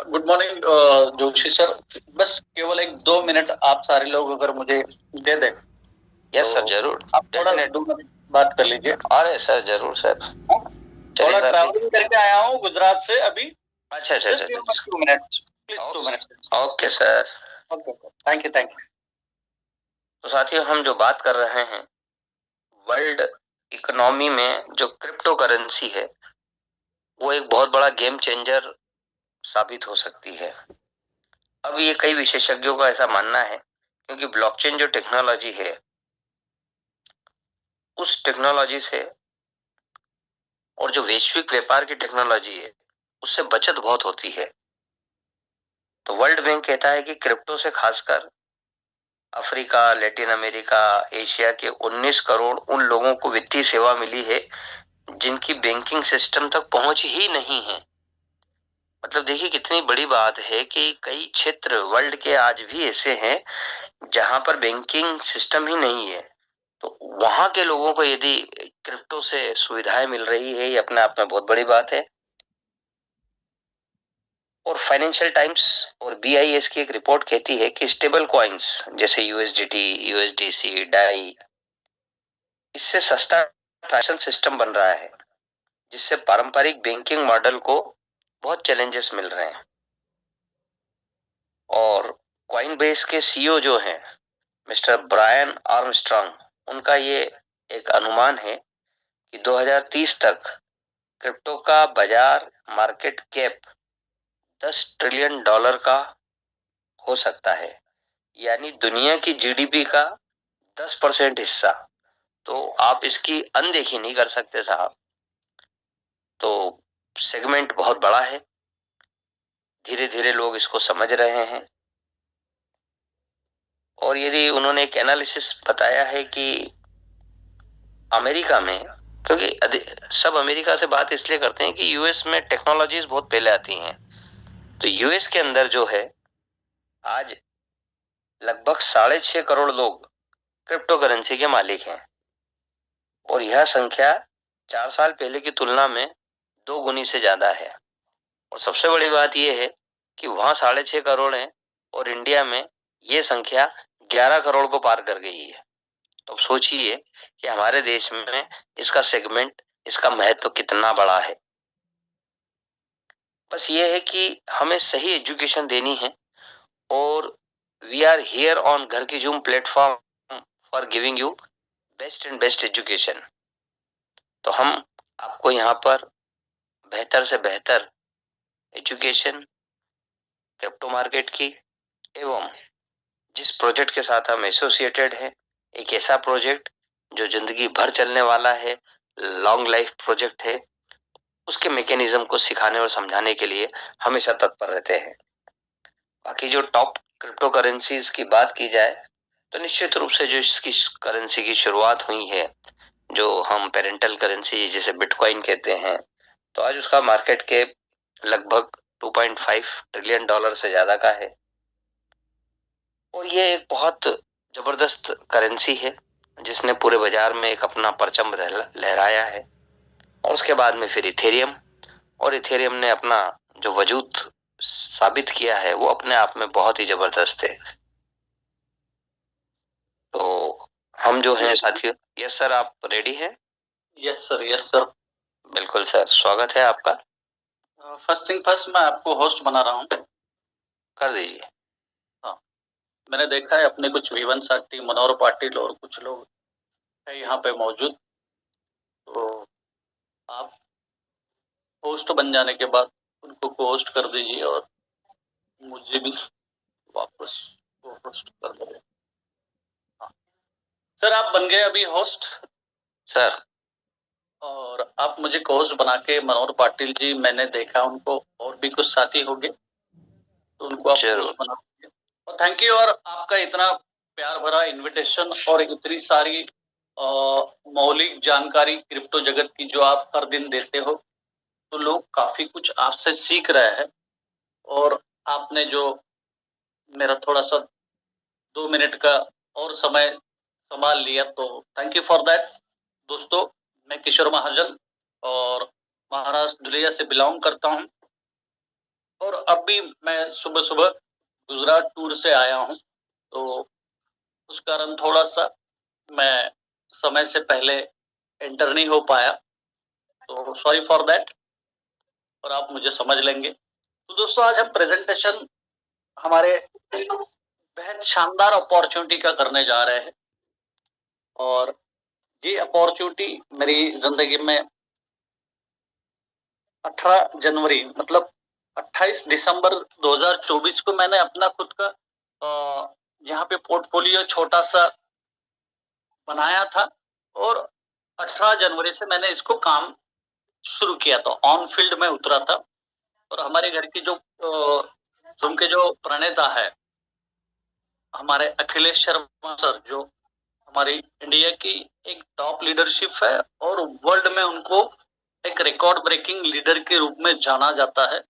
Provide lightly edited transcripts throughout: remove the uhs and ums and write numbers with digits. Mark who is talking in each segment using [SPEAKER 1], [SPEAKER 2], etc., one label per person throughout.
[SPEAKER 1] Good morning Joshi sir. बस केवल एक 2 मिनट आप सारे लोग अगर मुझे दे दें।
[SPEAKER 2] यस सर, जरूर।
[SPEAKER 1] आप थोड़ा 2 मिनट बात कर लीजिए।
[SPEAKER 2] अरे सर, जरूर सर।
[SPEAKER 1] थोड़ा ट्रैवलिंग करके आया हूँ गुजरात से अभी।
[SPEAKER 2] अच्छा अच्छा अच्छा।
[SPEAKER 1] 2 minute please, 2 minute.
[SPEAKER 2] Okay sir.
[SPEAKER 1] Okay, thank you thank you.
[SPEAKER 2] तो साथियों, हम जो बात कर रहे हैं, वर्ल्ड इकोनॉमी में जो क्रिप्टो करेंसी है वो एक बहुत बड़ा गेम चेंजर साबित हो सकती है। अब ये कई विशेषज्ञों का ऐसा मानना है, क्योंकि ब्लॉकचेन जो टेक्नोलॉजी है, उस टेक्नोलॉजी से और जो वैश्विक व्यापार की टेक्नोलॉजी है उससे बचत बहुत होती है। तो वर्ल्ड बैंक कहता है कि क्रिप्टो से खासकर अफ्रीका, लैटिन अमेरिका, एशिया के 19 करोड़ उन लोगों को वित्तीय सेवा मिली है जिनकी बैंकिंग सिस्टम तक पहुंच ही नहीं है। मतलब देखिए कितनी बड़ी बात है कि कई क्षेत्र वर्ल्ड के आज भी ऐसे हैं जहां पर बैंकिंग सिस्टम ही नहीं है। तो वहां के लोगों को यदि क्रिप्टो से सुविधाएं मिल रही है, ये अपने आप में बहुत बड़ी बात है। और फाइनेंशियल टाइम्स और बीआईएस की एक रिपोर्ट कहती है कि स्टेबल कॉइन्स जैसे यूएसडीटी, यूएसडीसी, डाई, इससे सस्ता ट्रांजैक्शन सिस्टम बन रहा है, जिससे पारंपरिक बैंकिंग मॉडल को बहुत चैलेंजेस मिल रहे हैं। और कॉइन बेस के सीईओ जो हैं मिस्टर ब्रायन आर्मस्ट्रांग, उनका ये एक अनुमान है कि 2030 तक क्रिप्टो का बाजार मार्केट कैप $10 ट्रिलियन का हो सकता है, यानी दुनिया की जीडीपी का 10% हिस्सा। तो आप इसकी अनदेखी नहीं कर सकते साहब। तो सेगमेंट बहुत बड़ा है, धीरे धीरे लोग इसको समझ रहे हैं। और यदि उन्होंने एक एनालिसिस बताया है कि अमेरिका में, क्योंकि सब अमेरिका से बात इसलिए करते हैं कि यूएस में टेक्नोलॉजीज बहुत पहले आती हैं, तो यूएस के अंदर जो है आज लगभग 6.5 करोड़ लोग क्रिप्टो करेंसी के मालिक हैं। और यह संख्या 4 साल पहले की तुलना में 2 गुनी से ज्यादा है। और सबसे बड़ी बात यह है कि वहां 6.5 करोड़ है और इंडिया में ये संख्या 11 करोड़ को पार कर गई है। तो सोचिए कि हमारे देश में इसका सेगमेंट, इसका महत्व कितना बड़ा है। बस ये है कि हमें सही एजुकेशन देनी है। और वी आर हियर ऑन घर की zoom platform for giving you best and best education. तो हम आपको यहाँ पर बेहतर से बेहतर एजुकेशन क्रिप्टो मार्केट की, एवं जिस प्रोजेक्ट के साथ हम एसोसिएटेड हैं, एक ऐसा प्रोजेक्ट जो जिंदगी भर चलने वाला है, लॉन्ग लाइफ प्रोजेक्ट है, उसके मैकेनिज्म को सिखाने और समझाने के लिए हमेशा तत्पर रहते हैं। बाकी जो टॉप क्रिप्टो करेंसीज की बात की जाए तो निश्चित रूप से जो इसकी करेंसी की शुरुआत हुई है, जो हम पेरेंटल करेंसी जिसे बिटकॉइन कहते हैं, तो आज उसका मार्केट कैप लगभग $2.5 ट्रिलियन से ज्यादा का है। और ये एक बहुत जबरदस्त करेंसी है जिसने पूरे बाजार में एक अपना परचम लहराया है। और उसके बाद में फिर इथेरियम, और इथेरियम ने अपना जो वजूद साबित किया है वो अपने आप में बहुत ही जबरदस्त है। तो हम जो हैं साथियों, यस सर, आप रेडी हैं?
[SPEAKER 1] Yes sir, yes sir.
[SPEAKER 2] बिल्कुल सर, स्वागत है आपका।
[SPEAKER 1] फर्स्ट थिंग फर्स्ट, मैं आपको होस्ट बना रहा हूँ।
[SPEAKER 2] कर दीजिए।
[SPEAKER 1] हाँ, मैंने देखा है अपने कुछ वीवन साथी मनोहर पाटिल और कुछ लोग है यहाँ पे मौजूद। तो आप होस्ट बन जाने के बाद उनको को होस्ट कर दीजिए और मुझे भी वापस को होस्ट कर दीजिए। हाँ सर, आप बन गए अभी होस्ट
[SPEAKER 2] सर।
[SPEAKER 1] और आप मुझे को होस्ट बना के, मनोहर पाटिल जी मैंने देखा उनको, और भी कुछ साथी होंगे तो उनको आप होस्ट बना दीजिए। और थैंक यू। और आपका इतना प्यार भरा इनविटेशन और इतनी सारी मौलिक जानकारी क्रिप्टो जगत की जो आप हर दिन देते हो, तो लोग काफी कुछ आपसे सीख रहे हैं। और आपने जो मेरा थोड़ा सा 2 मिनट का और समय संभाल लिया, तो थैंक यू फॉर दैट। दोस्तों, मैं किशोर महाजन और महाराष्ट्र दुलिया से बिलोंग करता हूं। और अब भी मैं सुबह सुबह गुजरात टूर से आया हूँ, तो उस कारण थोड़ा सा मैं समय से पहले एंटर नहीं हो पाया, तो सॉरी फॉर दैट, और आप मुझे समझ लेंगे। तो दोस्तों, आज हम प्रेजेंटेशन हमारे बेहद शानदार अपॉर्चुनिटी का करने जा रहे हैं, और ये अपॉर्चुनिटी मेरी जिंदगी में 18 जनवरी मतलब 28 दिसंबर 2024 को मैंने अपना खुद का यहाँ पे पोर्टफोलियो छोटा सा बनाया था, और 18 जनवरी से मैंने इसको काम शुरू किया था, ऑन फील्ड में उतरा था। और हमारे घर की जो जूम के जो प्रणेता है हमारे अखिलेश शर्मा सर, जो हमारी इंडिया की एक टॉप लीडरशिप है और वर्ल्ड में उनको एक रिकॉर्ड ब्रेकिंग लीडर के रूप में जाना जाता है।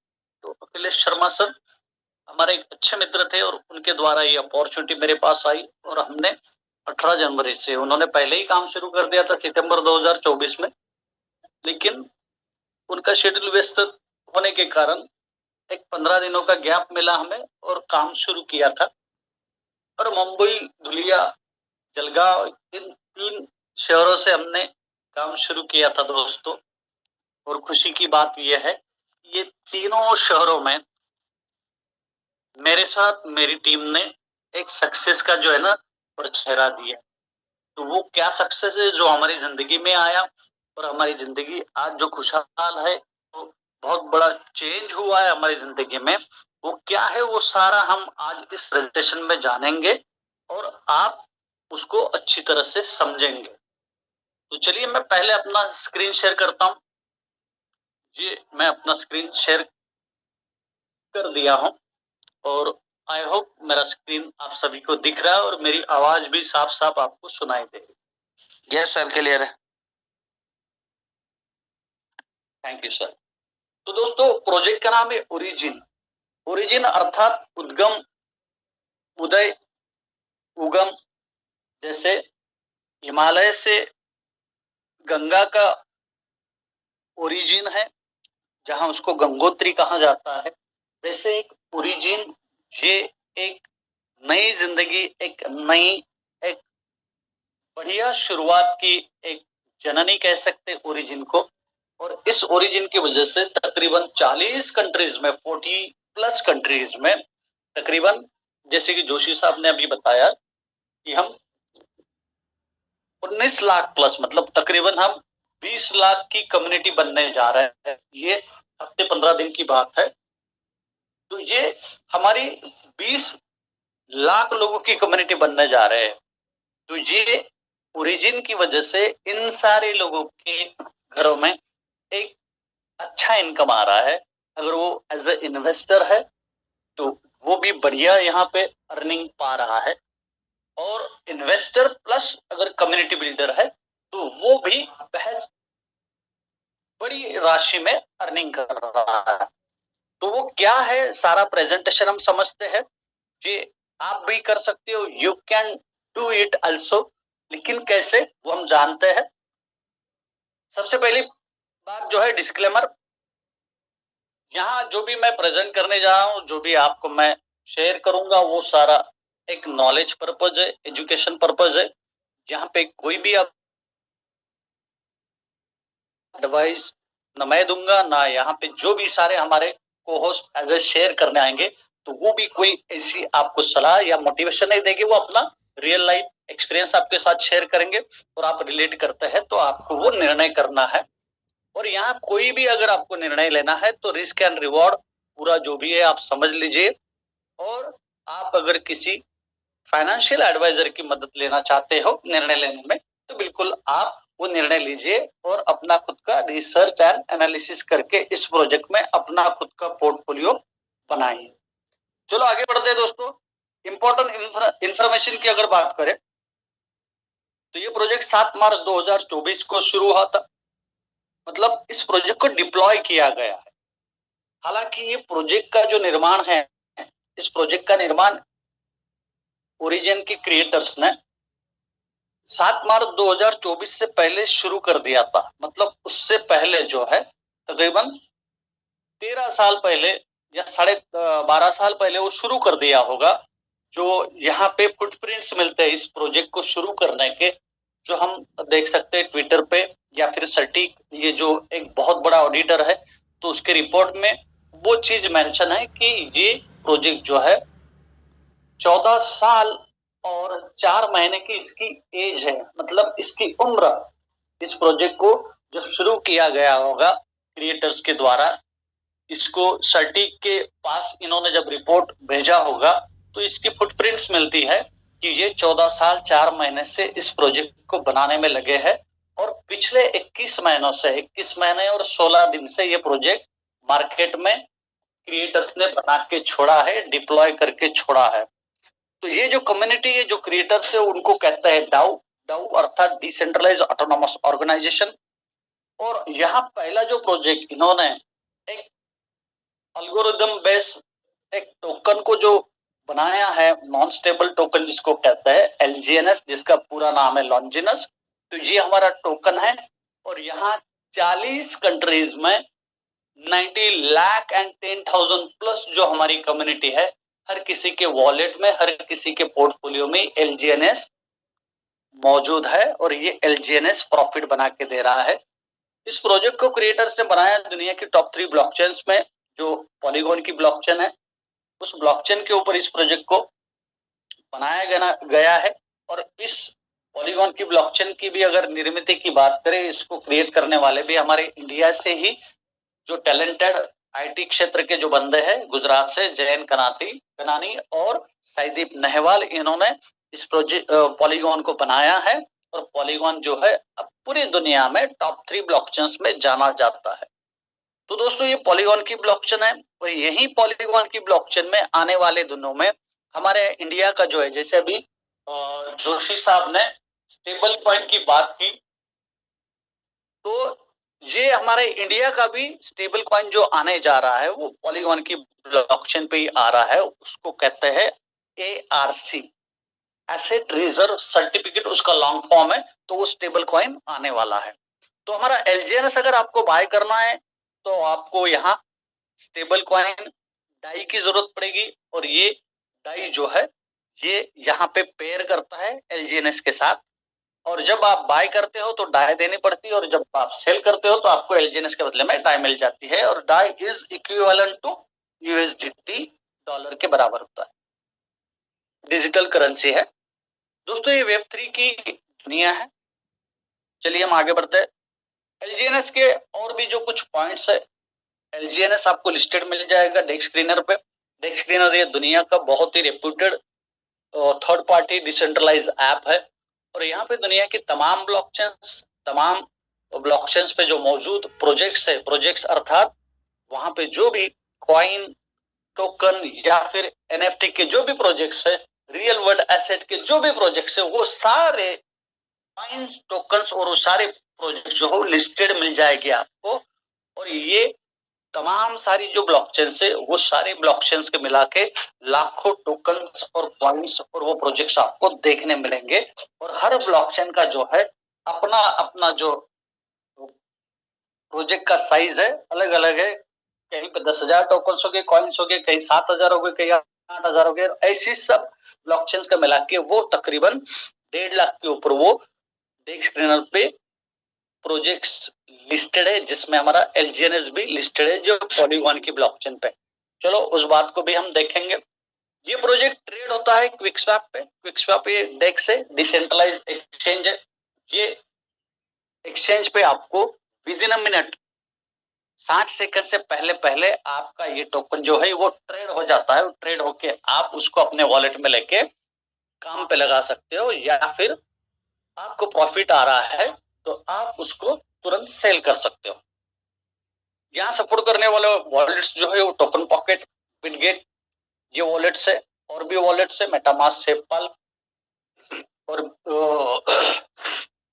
[SPEAKER 1] तो अखिलेश शर्मा सर हमारे एक अच्छे मित्र थे, और उनके द्वारा ये अपॉर्चुनिटी मेरे पास आई, और हमने 18 जनवरी से, उन्होंने पहले ही काम शुरू कर दिया था सितंबर 2024 में, लेकिन उनका शेड्यूल व्यस्त होने के कारण एक 15 दिनों का गैप मिला हमें, और काम शुरू किया था। और मुंबई, धुलिया, जलगांव, इन 3 शहरों से हमने काम शुरू किया था दोस्तों। और खुशी की बात यह है, ये तीनों शहरों में मेरे साथ मेरी टीम ने एक सक्सेस का जो है ना चेहरा दिया। तो वो क्या सक्सेस है जो हमारी जिंदगी में आया, और हमारी जिंदगी आज जो खुशहाल है, तो बहुत बड़ा चेंज हुआ है हमारी जिंदगी में, वो क्या है, वो सारा हम आज इस प्रेजेंटेशन में जानेंगे, और आप उसको अच्छी तरह से समझेंगे। तो चलिए मैं पहले अपना स्क्रीन शेयर करता हूँ। जी, मैं अपना स्क्रीन शेयर कर दिया हूँ, और आई होप मेरा स्क्रीन आप सभी को दिख रहा है, और मेरी आवाज भी साफ साफ आपको सुनाई दे रही है।
[SPEAKER 2] यस सर, क्लियर है।
[SPEAKER 1] Thank you sir. तो दोस्तों, प्रोजेक्ट का नाम है ओरिजिन। ओरिजिन अर्थात उद्गम, उदय, उगम। जैसे हिमालय से गंगा का ओरिजिन है, जहां उसको गंगोत्री कहा जाता है, वैसे एक ओरिजिन, ये एक नई जिंदगी, एक नई, एक बढ़िया शुरुआत की एक जननी कह सकते हैं ओरिजिन को। और इस ओरिजिन की वजह से तकरीबन 40 कंट्रीज में, 40 प्लस कंट्रीज में, तकरीबन, जैसे कि जोशी साहब ने अभी बताया कि हम 19 लाख प्लस, मतलब तकरीबन हम 20 लाख की कम्युनिटी बनने जा रहे हैं। ये हफ्ते 15 दिन की बात है। तो ये हमारी 20 लाख लोगों की कम्युनिटी बनने जा रहे हैं। तो ये ओरिजिन की वजह से इन सारे लोगों के घरों में एक अच्छा इनकम आ रहा है। अगर वो एज ए इन्वेस्टर है तो वो भी बढ़िया यहाँ पे अर्निंग पा रहा है, और इन्वेस्टर प्लस अगर कम्युनिटी बिल्डर है तो वो भी बेहद बड़ी राशि में अर्निंग कर रहा है। तो वो क्या है, सारा प्रेजेंटेशन हम समझते हैं। ये आप भी कर सकते हो, you can do it also, लेकिन कैसे वो हम जानते हैं। सबसे पहली बात जो है डिस्क्लेमर, यहाँ जो भी मैं प्रेजेंट करने जा रहा हूँ, जो भी आपको मैं शेयर करूंगा, वो सारा एक नॉलेज पर्पज है, एजुकेशन पर्पज है। यहाँ पे कोई भी एडवाइस ना मैं दूंगा, ना यहाँ पे जो भी सारे हमारे को होस्ट एज ए शेयर करने आएंगे, तो वो भी कोई ऐसी आपको सलाह या मोटिवेशन नहीं देंगे। वो अपना रियल लाइफ एक्सपीरियंस आपके साथ शेयर करेंगे, और आप रिलेट करते हैं तो आपको वो निर्णय करना है। और यहाँ कोई भी अगर आपको निर्णय लेना है तो रिस्क एंड रिवॉर्ड पूरा जो भी है आप समझ लीजिए। और आप अगर किसी फाइनेंशियल एडवाइजर की मदद लेना चाहते हो निर्णय लेने में, तो बिल्कुल आप वो निर्णय लीजिए, और अपना खुद का रिसर्च एंड एनालिसिस करके इस प्रोजेक्ट में अपना खुद का पोर्टफोलियो बनाइए। चलो आगे बढ़ते हैं दोस्तों। इंपॉर्टेंट इंफॉर्मेशन की अगर बात करें तो ये प्रोजेक्ट 7 मार्च 2024 को शुरू हुआ था, मतलब इस प्रोजेक्ट को डिप्लॉय किया गया है। हालांकि ये प्रोजेक्ट का जो निर्माण है, इस प्रोजेक्ट का निर्माण ओरिजिन के क्रिएटर्स ने 7 मार्च 2024 से पहले शुरू कर दिया था। मतलब उससे पहले जो है तकरीबन 13 साल पहले या 12.5 साल पहले वो शुरू कर दिया होगा। जो यहाँ पे फुटप्रिंट्स मिलते हैं इस प्रोजेक्ट को शुरू करने के, जो हम देख सकते हैं ट्विटर पे, या फिर सटीक, ये जो एक बहुत बड़ा ऑडिटर है, तो उसके रिपोर्ट में वो चीज मेंशन है कि ये प्रोजेक्ट जो है 14 साल और 4 महीने की इसकी एज है, मतलब इसकी उम्र। इस प्रोजेक्ट को जब शुरू किया गया होगा क्रिएटर्स के द्वारा, इसको सटीक के पास इन्होंने जब रिपोर्ट भेजा होगा, तो इसकी फुटप्रिंट्स मिलती है कि ये 14 साल 4 महीने से इस प्रोजेक्ट को बनाने में लगे हैं, और पिछले 21 महीनों से, 21 महीने और 16 दिन से ये प्रोजेक्ट मार्केट में क्रिएटर्स ने बना के छोड़ा है, डिप्लॉय करके छोड़ा है। तो ये जो कम्युनिटी है, जो क्रिएटर्स है, उनको कहते हैं डाउ। डाउ अर्थात डिसेंट्रलाइज ऑटोनोमस ऑर्गेनाइजेशन। और यहाँ पहला जो प्रोजेक्ट इन्होंने एक अल्गोरिदम बेस्ड एक टोकन को जो बनाया है, नॉन स्टेबल टोकन जिसको कहते हैं एलजीएनएस, जिसका पूरा नाम है लॉन्जिनस। तो ये हमारा टोकन है, और यहाँ 40 कंट्रीज में 90 लाख एंड 10,000 प्लस जो हमारी कम्युनिटी है, हर किसी के वॉलेट में, हर किसी के पोर्टफोलियो में एलजीएनएस मौजूद है, और ये एलजीएनएस प्रॉफिट बना के दे रहा है। इस प्रोजेक्ट को क्रिएटर्स ने बनाया दुनिया की टॉप 3 ब्लॉकचेन्स में, जो पॉलीगॉन की ब्लॉकचेन है, उस ब्लॉकचेन के ऊपर इस प्रोजेक्ट को बनाया गया है। और इस पॉलीगॉन की ब्लॉकचेन की भी अगर निर्मित की बात करें, इसको क्रिएट करने वाले भी हमारे इंडिया से ही जो टैलेंटेड आईटी क्षेत्र के जो बंदे हैं, गुजरात से जयन कनानी और साइदीप नेहवाल, इन्होंने इस प्रोजेक्ट पॉलीगॉन को बनाया है। और पॉलीगॉन जो है अब पूरी दुनिया में टॉप 3 ब्लॉकचेन्स में जाना जाता है। तो दोस्तों, ये पॉलीगॉन की ब्लॉकचेन है, और यही पॉलीगॉन की ब्लॉकचेन में आने वाले दिनों में हमारे इंडिया का जो है, जैसे अभी जोशी साहब ने स्टेबल कॉइन की बात की, तो ये हमारे इंडिया का भी स्टेबल कॉइन जो आने जा रहा है, वो पॉलीगॉन की ब्लॉकचेन पे ही आ रहा है। उसको कहते हैं ARC, एसेट रिजर्व सर्टिफिकेट, उसका लॉन्ग फॉर्म है। तो वो स्टेबल कॉइन आने वाला है। तो हमारा एलजीएनएस अगर आपको बाय करना है, तो आपको यहाँ स्टेबल कॉइन डाई की जरूरत पड़ेगी, और ये डाई जो है ये यहाँ पे पेयर करता है एलजीएनएस के साथ। और जब आप बाय करते हो तो डाई देनी पड़ती है, और जब आप सेल करते हो तो आपको एलजीएनएस के बदले में डाई मिल जाती है। और DAI is equivalent to USDT, dollar के बराबर होता है, डिजिटल करेंसी है। दोस्तों, ये वेब3 की दुनिया है। चलिए हम आगे बढ़ते हैं। एलजीएनएस के और भी जो कुछ पॉइंट्स है, एलजीएनएस आपको लिस्टेड मिल जाएगा डेक्स स्क्रीनर पे। डेक्स स्क्रीनर ये दुनिया का बहुत ही reputed third party decentralize app है, और यहाँ पे दुनिया की तमाम ब्लॉकचेन्स पे जो मौजूद प्रोजेक्ट्स है, प्रोजेक्ट्स अर्थात वहां पे जो भी कॉइन, टोकन या फिर एनएफटी के जो भी प्रोजेक्ट्स है, रियल वर्ल्ड एसेट के जो भी प्रोजेक्ट्स है, वो सारे कॉइन्स, टोकन्स और वो सारे प्रोजेक्ट जो हो लिस्टेड मिल जाएगी आपको। और ये तमाम सारी जो ब्लॉकचेन्स है, वो सारी ब्लॉकचेन्स के मिला के लाखों टोकन्स और कॉइन्स और वो प्रोजेक्ट्स आपको देखने मिलेंगे। और हर ब्लॉकचेन का जो है अपना अपना जो प्रोजेक्ट का साइज है, अलग अलग है। कहीं पे 10,000 टोकन्स हो गए, कॉइन्स हो गए, कहीं 7,000 हो गए, कहीं 8,000 हो गए। ऐसी सब ब्लॉकचेन्स का मिला के वो तकरीबन 1.5 लाख के ऊपर वो डेक्स स्क्रीनर पे प्रोजेक्ट्स लिस्टेड है, जिसमें हमारा एलजीएनएस भी लिस्टेड है, जो पॉलीगॉन की ब्लॉकचेन पे। चलो उस बात को भी हम देखेंगे। ये प्रोजेक्ट ट्रेड होता है क्विकस्वैप पे। क्विकस्वैप ये डेक्स है, डिसेंट्रलाइज एक्सचेंज है। ये एक्सचेंज पे आपको with in a minute, 60 second से पहले पहले आपका ये टोकन जो है वो ट्रेड हो जाता है। ट्रेड होके आप उसको अपने वॉलेट में लेके काम पे लगा सकते हो, या फिर आपको प्रॉफिट आ रहा है तो आप उसको तुरंत सेल कर सकते हो। यहाँ सपोर्ट करने वाले वॉलेट्स जो है वो टोकन पॉकेट, बिटगेट, ये वॉलेट्स है। और भी वॉलेट्स है, मेटामास्क, सेपल और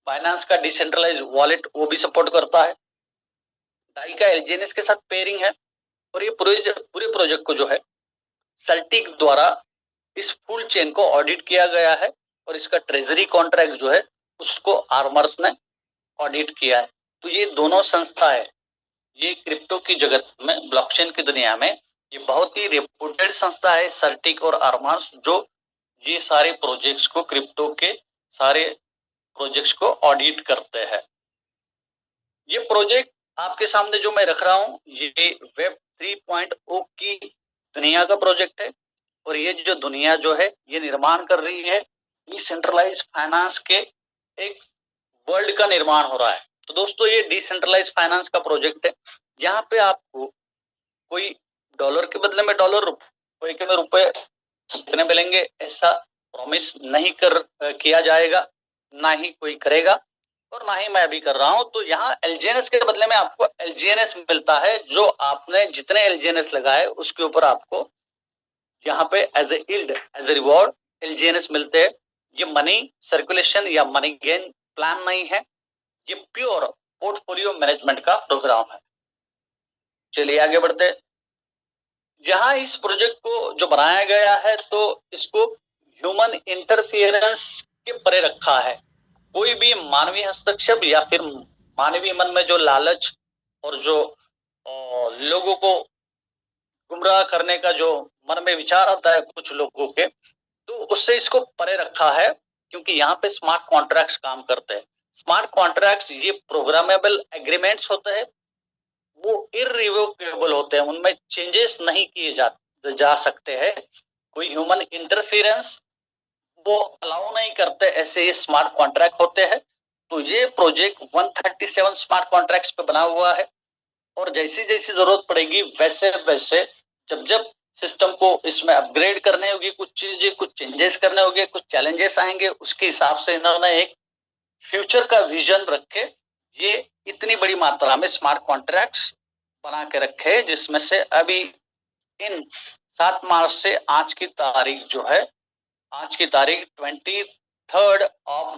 [SPEAKER 1] बाइनेंस का डिसेंट्रलाइज वॉलेट, वो भी सपोर्ट करता है। डाई का एलजीएनएस के साथ पेयरिंग है। और ये पूरे प्रोजेक्ट को जो है सेल्टिक द्वारा इस फुल चेन को ऑडिट किया गया है, और इसका ट्रेजरी कॉन्ट्रैक्ट जो है उसको आर्मर्स ने ऑडिट किया है। तो ये दोनों संस्था है, ये क्रिप्टो की जगत में, ब्लॉकचेन की दुनिया में ये बहुत ही रेपुटेड संस्था है सर्टिक और आर्मास, जो ये सारे प्रोजेक्ट्स को, क्रिप्टो के सारे प्रोजेक्ट्स को ऑडिट करते हैं। ये प्रोजेक्ट आपके सामने जो मैं रख रहा हूँ, ये वेब 3.0 की दुनिया का प्रोजेक्ट है। और ये जो दुनिया जो है ये निर्माण कर रही है, डिसेंट्रलाइज फाइनेंस के एक वर्ल्ड का निर्माण हो रहा है। तो दोस्तों ये डिसेंट्रलाइज फाइनेंस का प्रोजेक्ट है। यहाँ पे आपको कोई डॉलर के बदले में डॉलर, रुपए के में रुपए कितने मिलेंगे ऐसा प्रॉमिस नहीं किया जाएगा, ना ही कोई करेगा, और ना ही मैं अभी कर रहा हूं। तो यहाँ एलजीएनएस के बदले में आपको एलजीएनएस मिलता है, जो आपने जितने एलजीएनएस लगाए उसके ऊपर आपको यहाँ पे as a yield, as a reward LGNS मिलते हैं। ये मनी सर्कुलेशन या मनी गेन प्लान नहीं है, ये प्योर पोर्टफोलियो मैनेजमेंट का प्रोग्राम है। चलिए आगे बढ़ते हैं। यहाँ इस प्रोजेक्ट को जो बनाया गया है, तो इसको ह्यूमन इंटरफियरेंस के परे रखा है। कोई भी मानवीय हस्तक्षेप या फिर मानवीय मन में जो लालच और जो लोगों को गुमराह करने का जो मन में विचार आता है कुछ लोगों के, तो उससे इसको परे रखा है, क्योंकि यहाँ पे स्मार्ट कॉन्ट्रैक्ट्स काम करते हैं। स्मार्ट कॉन्ट्रैक्ट्स ये प्रोग्रामेबल एग्रीमेंट्स होते हैं, वो इररिवोकेबल होते हैं, उनमें चेंजेस नहीं किए जा सकते हैं। कोई ह्यूमन इंटरफेरेंस वो अलाउ नहीं करते, ऐसे ये स्मार्ट कॉन्ट्रैक्ट होते हैं। तो ये प्रोजेक्ट 137 स्मार्ट कॉन्ट्रैक्ट्स पे बना हुआ है, और जैसी जैसी जरूरत पड़ेगी वैसे वैसे जब जब सिस्टम को इसमें अपग्रेड करने होगी, कुछ चीजें, कुछ चेंजेस करने होंगे, कुछ चैलेंजेस आएंगे, उसके हिसाब से इन्होंने एक फ्यूचर का विजन रख के ये इतनी बड़ी मात्रा में स्मार्ट कॉन्ट्रैक्ट्स बना के रखे, जिसमें से अभी इन 7 मार्च से आज की तारीख जो है, आज की तारीख 23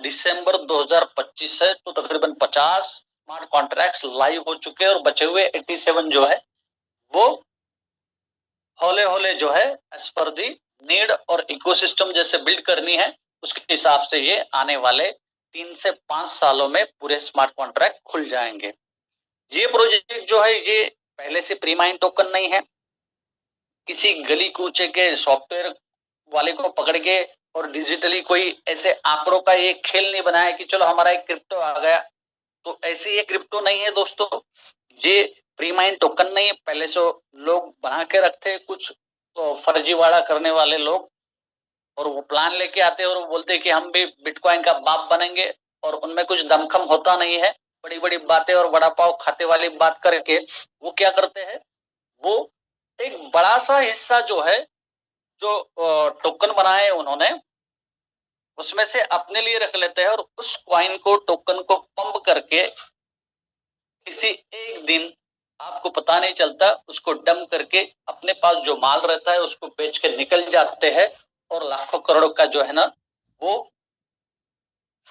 [SPEAKER 1] दिसंबर 2025 है, तो तकरीबन 50 स्मार्ट कॉन्ट्रैक्ट्स लाइव हो चुके हैं, और बचे हुए 87 जो है वो हौले हौले जो है एज पर दी नीड और इकोसिस्टम जैसे बिल्ड करनी है, उसके हिसाब से ये आने वाले 3 से 5 सालों में पूरे स्मार्ट कॉन्ट्रैक्ट खुल जाएंगे। ये प्रोजेक्ट जो है ये पहले से प्री माइंड टोकन नहीं है, किसी गली कूचे के सॉफ्टवेयर वाले को पकड़ के और डिजिटली कोई ऐसे आंकड़ों का एक खेल नहीं बनाया कि चलो हमारा एक क्रिप्टो आ गया। तो ऐसे ये क्रिप्टो नहीं है दोस्तों, ये प्री माइंड टोकन नहीं है, पहले से लोग बना के रखते कुछ तो फर्जीवाड़ा करने वाले लोग, और वो प्लान लेके आते हैं और वो बोलते हैं कि हम भी बिटकॉइन का बाप बनेंगे, और उनमें कुछ दमखम होता नहीं है। बड़ी बड़ी बातें और बड़ा पाव खाते वाली बात करके वो क्या करते हैं, वो एक बड़ा सा हिस्सा जो है, जो टोकन बनाए उन्होंने, उसमें से अपने लिए रख लेते हैं, और उस कॉइन को, टोकन को पंप करके किसी एक दिन आपको पता नहीं चलता उसको डंप करके अपने पास जो माल रहता है उसको बेच के निकल जाते हैं, और लाखों करोड़ों का जो है ना वो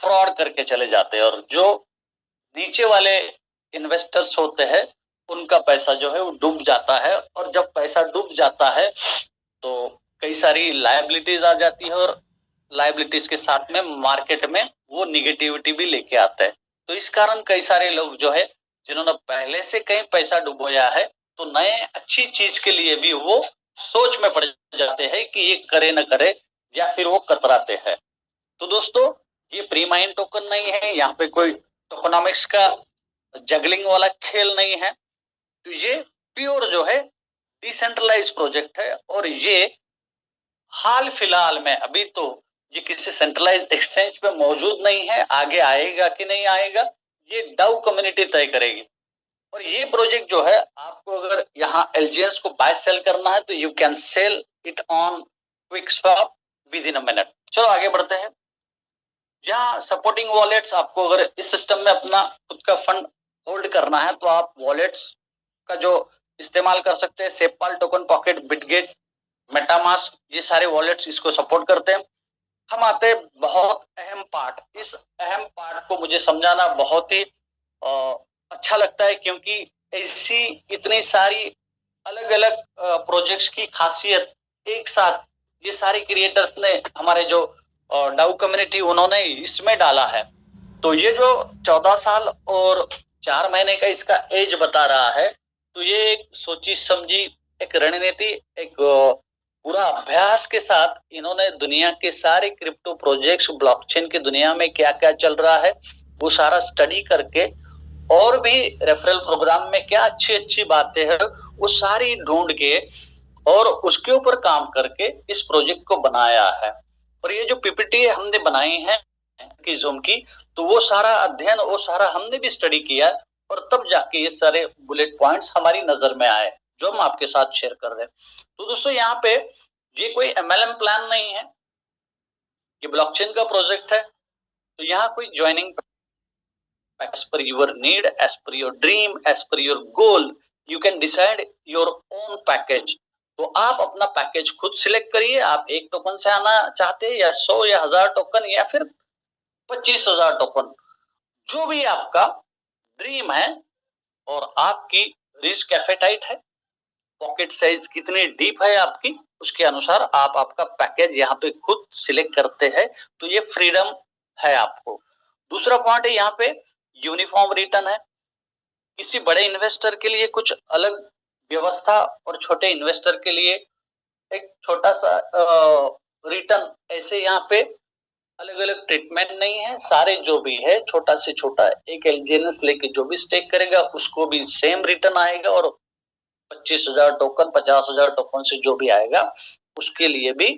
[SPEAKER 1] फ्रॉड करके चले जाते हैं। और जो नीचे वाले इन्वेस्टर्स होते हैं उनका पैसा जो है वो डूब जाता है, और जब पैसा डूब जाता है तो कई सारी लायबिलिटीज आ जाती है, और लायबिलिटीज के साथ में मार्केट में वो निगेटिविटी भी लेके आता है। तो इस कारण कई सारे लोग जो है जिन्होंने पहले से कहीं पैसा डुबोया है, तो नए अच्छी चीज के लिए भी वो सोच में पड़ जाते हैं कि ये करे न करे, या फिर वो कतराते हैं। तो दोस्तों ये प्री माइंड टोकन नहीं है, यहाँ पे कोई टोकनॉमिक्स का जगलिंग वाला खेल नहीं है। तो ये प्योर जो है डिसेंट्रलाइज प्रोजेक्ट है, और ये हाल फिलहाल में अभी तो ये किसी सेंट्रलाइज एक्सचेंज पे मौजूद नहीं है, आगे आएगा कि नहीं आएगा ये डाउ कम्युनिटी तय करेगी। और ये प्रोजेक्ट जो है आपको अगर यहाँ एलजीएस को बाय सेल करना है तो you can sell it on quick swap with in a minute. चलो आगे बढ़ते हैं। यहाँ सपोर्टिंग वॉलेट्स, आपको अगर इस सिस्टम में अपना खुद का फंड होल्ड करना है तो आप वॉलेट्स का जो इस्तेमाल कर सकते हैं, सेपपाल, टोकन पॉकेट, बिटगेट, मेटामास्क, ये सारे वॉलेट्स इसको सपोर्ट करते हैं। हम आते हैं बहुत अहम पार्ट, इस अहम पार्ट को मुझे समझाना बहुत ही अच्छा लगता है, क्योंकि ऐसी इतनी सारी अलग अलग प्रोजेक्ट्स की खासियत एक साथ ये सारे क्रिएटर्स ने, हमारे जो डाउ कम्युनिटी, उन्होंने इसमें डाला है। तो ये जो 14 साल और 4 महीने का इसका एज बता रहा है, तो ये एक सोची समझी एक रणनीति, एक पूरा अभ्यास के साथ इन्होंने दुनिया के सारे क्रिप्टो प्रोजेक्ट्स, ब्लॉकचेन की दुनिया में क्या क्या चल रहा है वो सारा स्टडी करके, और भी रेफरल प्रोग्राम में क्या अच्छी अच्छी बातें हैं वो सारी ढूंढ के और उसके ऊपर काम करके इस प्रोजेक्ट को बनाया है। और ये जो पीपीटी हमने बनाई है कि जूम की, तो वो सारा अध्ययन, वो सारा हमने भी स्टडी किया और तब जाके ये सारे बुलेट पॉइंट्स हमारी नजर में आए जो हम आपके साथ शेयर कर रहे हैं। तो दोस्तों यहाँ पे ये कोई एमएलएम प्लान नहीं है, ये ब्लॉकचेन का प्रोजेक्ट है। तो यहाँ कोई joining as per your need, as per your dream, as per your goal, you can decide your own package। तो आप अपना पैकेज खुद सिलेक्ट करिए, आप 1 टोकन से आना चाहते हैं या 100 या 1000 टोकन या फिर 25,000 टोकन, जो भी आपका ड्रीम है और आपकी रिस्क एपेटाइट है, पॉकेट साइज कितनी डीप है आपकी, उसके अनुसार आप आपका पैकेज यहाँ पे खुद सिलेक्ट करते हैं। तो ये फ्रीडम है आपको। दूसरा पॉइंट है यहाँ पे यूनिफॉर्म रिटर्न है। किसी बड़े इन्वेस्टर के लिए कुछ अलग व्यवस्था और छोटे इन्वेस्टर के लिए एक छोटा सा रिटर्न, ऐसे यहाँ पे अलग अलग ट्रीटमेंट नहीं है। सारे जो भी है छोटा से छोटा एक एलजीएनएस लेके जो भी स्टेक करेगा उसको भी सेम रिटर्न आएगा, और 25,000 टोकन 50,000 टोकन से जो भी आएगा उसके लिए भी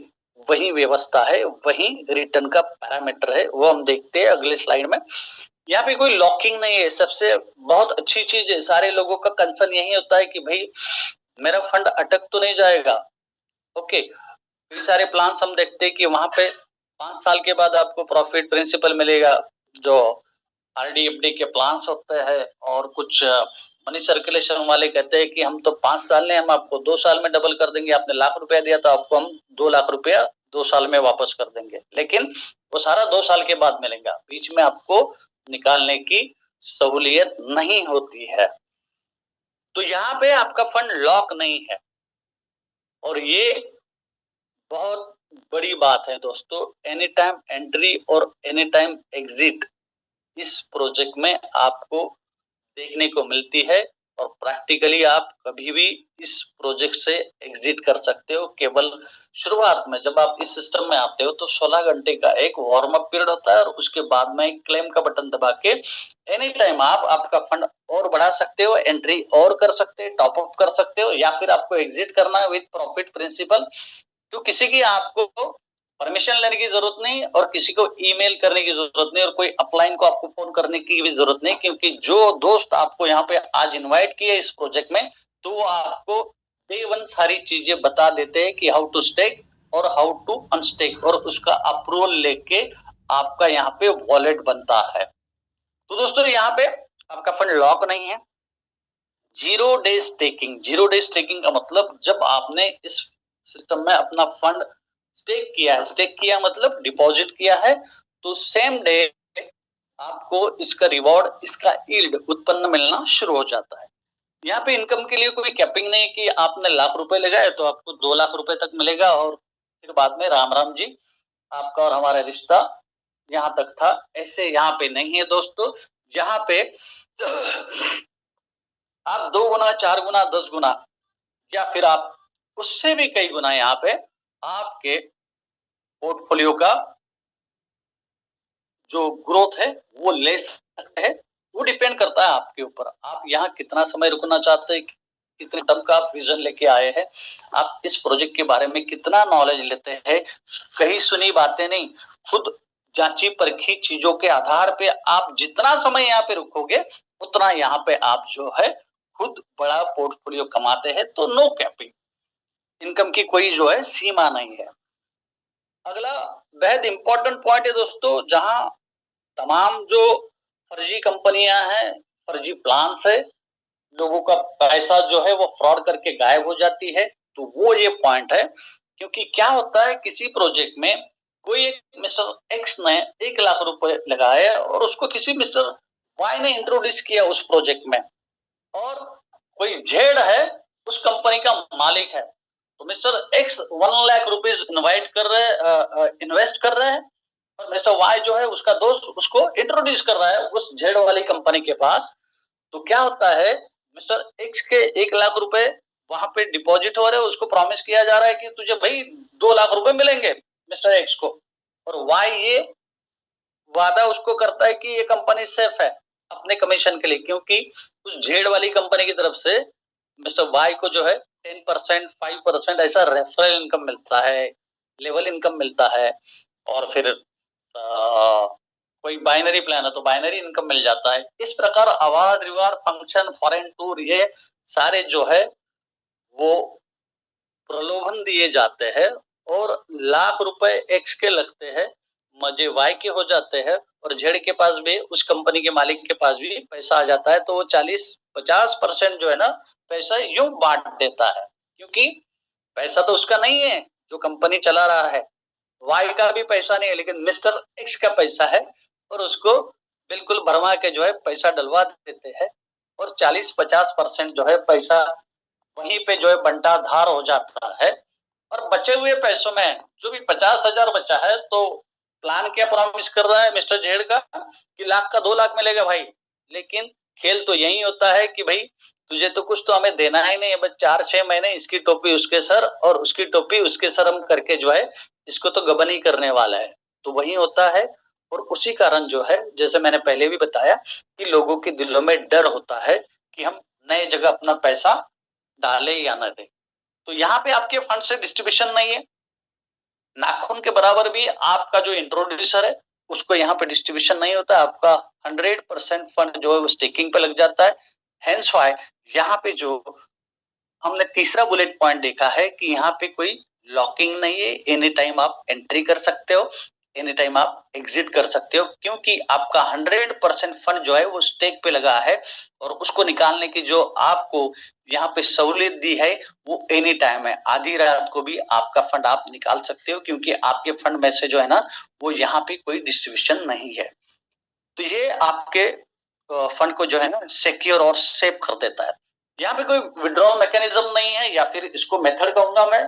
[SPEAKER 1] वही व्यवस्था है, वही रिटर्न का पैरामीटर है। वो हम देखते हैं अगले स्लाइड में। यहाँ पे कोई लॉकिंग नहीं है, सबसे बहुत अच्छी चीज है। सारे लोगों का कंसर्न यही होता है कि भाई मेरा फंड अटक तो नहीं जाएगा। ओके, कई सारे प्लान्स हम देखते हैं कि वहां पे 5 साल के बाद आपको प्रॉफिट प्रिंसिपल मिलेगा, जो आरडी एफडी के प्लान्स होते हैं। और कुछ मनी सर्कुलेशन वाले कहते हैं कि हम तो 5 साल में हम आपको 2 साल में डबल कर देंगे, आपने ₹1,00,000 दिया तो आपको हम 2 लाख रुपया 2 साल में वापस कर देंगे, लेकिन वो सारा 2 साल के बाद मिलेगा, बीच में आपको निकालने की सहूलियत नहीं होती है। तो यहाँ पे आपका फंड लॉक नहीं है, और ये बहुत बड़ी बात है दोस्तों। एनी टाइम एंट्री और एनी टाइम एग्जिट इस प्रोजेक्ट में आपको देखने को मिलती है, और प्रैक्टिकली आप कभी भी इस प्रोजेक्ट से एग्जिट कर सकते हो। केवल शुरुआत में जब आप इस सिस्टम में आते हो तो 16 घंटे का एक वार्म अप पीरियड होता है, और उसके बाद में एक क्लेम का बटन दबा के एनी टाइम आप आपका फंड और बढ़ा सकते हो, एंट्री और कर सकते हो, टॉप अप कर सकते हो, या फिर आपको एग्जिट करना है विद प्रॉफिट प्रिंसिपल। तो किसी की आपको परमिशन लेने की जरूरत नहीं, और किसी को ईमेल करने की जरूरत नहीं, और कोई अपलाइन को आपको फोन करने की भी जरूरत नहीं, क्योंकि जो दोस्त आपको यहाँ पे आज इनवाइट किए इस प्रोजेक्ट में, तो वो आपको डे वन सारी चीजें बता देते हैं कि हाउ टू स्टेक और हाउ टू अनस्टेक, और उसका अप्रूवल लेके आपका यहाँ पे वॉलेट बनता है। तो दोस्तों यहाँ पे आपका फंड लॉक नहीं है। 0 डे स्टेकिंग, 0 डे स्टेकिंग का मतलब जब आपने इस सिस्टम में अपना फंड स्टेक किया है, स्टेक किया मतलब डिपॉजिट किया है, तो सेम डे आपको इसका रिवॉर्ड, इसका यील्ड उत्पन्न मिलना शुरू हो जाता है। यहाँ पे इनकम के लिए कोई कैपिंग नहीं कि आपने ₹1,00,000 लगाए तो आपको ₹2,00,000 तक मिलेगा और फिर बाद में राम राम जी, आपका और हमारा रिश्ता यहाँ तक था। ऐसे यहाँ पे नहीं है दोस्तों। यहाँ पे आप 2 गुना, 4 गुना, 10 गुना, या फिर आप उससे भी कई गुना यहाँ पे आपके पोर्टफोलियो का जो ग्रोथ है वो ले सकते हैं। वो डिपेंड करता है आपके ऊपर, आप यहाँ कितना समय रुकना चाहते हैं, कितने टर्म का आप विजन लेके आए हैं, आप इस प्रोजेक्ट के बारे में कितना नॉलेज लेते हैं। कहीं सुनी बातें नहीं, खुद जांची परखी चीजों के आधार पे आप जितना समय यहाँ पे रुकोगे उतना यहाँ पे आप जो है खुद बड़ा पोर्टफोलियो कमाते हैं। तो नो कैपिंग, इनकम की कोई जो है सीमा नहीं है। अगला बेहद इंपॉर्टेंट पॉइंट है दोस्तों, जहां तमाम जो फर्जी कंपनियां हैं, फर्जी प्लान्स है, लोगों का पैसा जो है वो फ्रॉड करके गायब हो जाती है, तो वो ये पॉइंट है। क्योंकि क्या होता है, किसी प्रोजेक्ट में कोई एक मिस्टर एक्स ने 1,00,000 रुपए लगाए और उसको किसी मिस्टर वाई ने इंट्रोड्यूस किया उस प्रोजेक्ट में, और कोई जेड है उस कंपनी का मालिक है, तो मिस्टर एक्स 1,00,000 रुपीज इन्वेस्ट कर रहे हैं, और मिस्टर वाई जो है उसका दोस्त उसको इंट्रोड्यूस कर रहा है उस जेड वाली कंपनी के पास। तो क्या होता है, मिस्टर एक्स के 1,00,000 रुपए वहां पे डिपॉजिट हो रहे हैं, उसको प्रॉमिस किया जा रहा है कि तुझे भाई 2 लाख रुपए मिलेंगे मिस्टर एक्स को, और वाई ये वादा उसको करता है कि ये कंपनी सेफ है अपने कमीशन के लिए, क्योंकि उस झेड़ वाली कंपनी की तरफ से मिस्टर वाई को जो है 10%, 5% ऐसा रेफरल इनकम मिलता है, लेवल इनकम मिलता है, और फिर कोई बाइनरी प्लान है तो बाइनरी इनकम मिल जाता है। इस प्रकार award, reward, function, foreign tour, ये सारे जो है वो प्रलोभन दिए जाते हैं, और लाख रुपए एक्स के लगते हैं, मजे वाई के हो जाते हैं, और जेड के पास भी, उस कंपनी के मालिक के पास भी पैसा आ जाता है, तो वो 40-50% जो है ना पैसा यूं बांट देता है, क्योंकि पैसा तो उसका नहीं है जो कंपनी चला रहा है, वाई का भी पैसा नहीं है, लेकिन मिस्टर एक्स का पैसा है, और उसको बिल्कुल भरमा के जो है पैसा डलवा देते हैं, और 40-50% जो है पैसा वहीं पे जो है बंटाधार हो जाता है। और बचे हुए पैसों में जो भी 50,000 बचा है, तो प्लान क्या प्रॉमिस कर रहा है मिस्टर जेड का कि लाख का 2 लाख मिलेगा भाई, लेकिन खेल तो यही होता है कि भाई तुझे तो कुछ तो हमें देना ही नहीं है, बस 4-6 महीने इसकी टोपी उसके सर और उसकी टोपी उसके सर हम करके जो है इसको तो गबन ही करने वाला है। तो वही होता है, और उसी कारण जो है, जैसे मैंने पहले भी बताया कि लोगों के दिलों में डर होता है कि हम नए जगह अपना पैसा डाले या न दे। तो यहाँ पे आपके फंड से डिस्ट्रीब्यूशन नहीं है, नाखून के बराबर भी आपका जो इंट्रोड्यूसर है उसको यहाँ पे डिस्ट्रीब्यूशन नहीं होता, आपका 100% फंड जो है वो स्टेकिंग पे लग जाता है। हेंस व्हाई यहाँ पे जो हमने तीसरा बुलेट पॉइंट देखा है कि यहाँ पे कोई लॉकिंग नहीं है, एनी टाइम आप एंट्री कर सकते हो, एनी टाइम आप एग्जिट कर सकते हो, क्योंकि आपका 100% फंड जो है वो स्टेक पे लगा है, और उसको निकालने की जो आपको यहाँ पे सहूलियत दी है वो एनी टाइम है, आधी रात को भी आपका फंड आप निकाल सकते हो, क्योंकि आपके फंड में से जो है ना वो यहाँ पे कोई डिस्ट्रीब्यूशन नहीं है। तो ये आपके फंड को जो है ना सिक्योर और सेफ कर देता है। यहाँ पे कोई विड्रॉल मैकेनिज्म नहीं है, या फिर इसको मेथड कहूंगा मैं,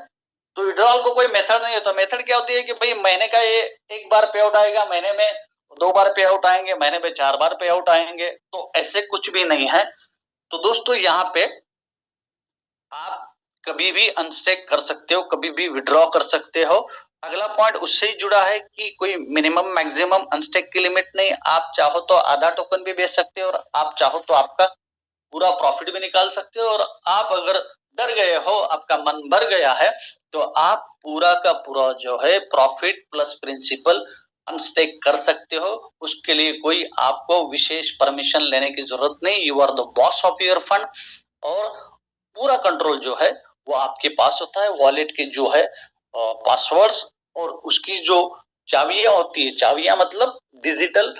[SPEAKER 1] तो विड्रॉल को कोई मेथड नहीं होता। मेथड क्या होती है कि भाई महीने का ये एक बार पे आउट आएगा, महीने में 2 बार पे आउट आएंगे, महीने में 4 बार पे आउट आएंगे, तो ऐसे कुछ भी नहीं है। तो दोस्तों यहाँ पे आप कभी भी अनस्टेक कर सकते हो, कभी भी विड्रॉ कर सकते हो। अगला पॉइंट उससे ही जुड़ा है कि कोई मिनिमम मैक्सिमम अनस्टेक की लिमिट नहीं, आप चाहो तो आधा टोकन भी बेच सकते हो, और आप चाहो तो आपका पूरा प्रॉफिट भी निकाल सकते हो, और आप अगर डर गए हो, आपका मन भर गया है, तो आप पूरा का पूरा जो है प्रॉफिट प्लस प्रिंसिपल अनस्टेक कर सकते हो। उसके लिए कोई आपको विशेष परमिशन लेने की जरूरत नहीं, you are the boss of your fund, और पूरा कंट्रोल जो है वो आपके पास होता है। वॉलेट के जो है पासवर्ड्स और उसकी जो चाबियां होती है, चाबियां मतलब डिजिटल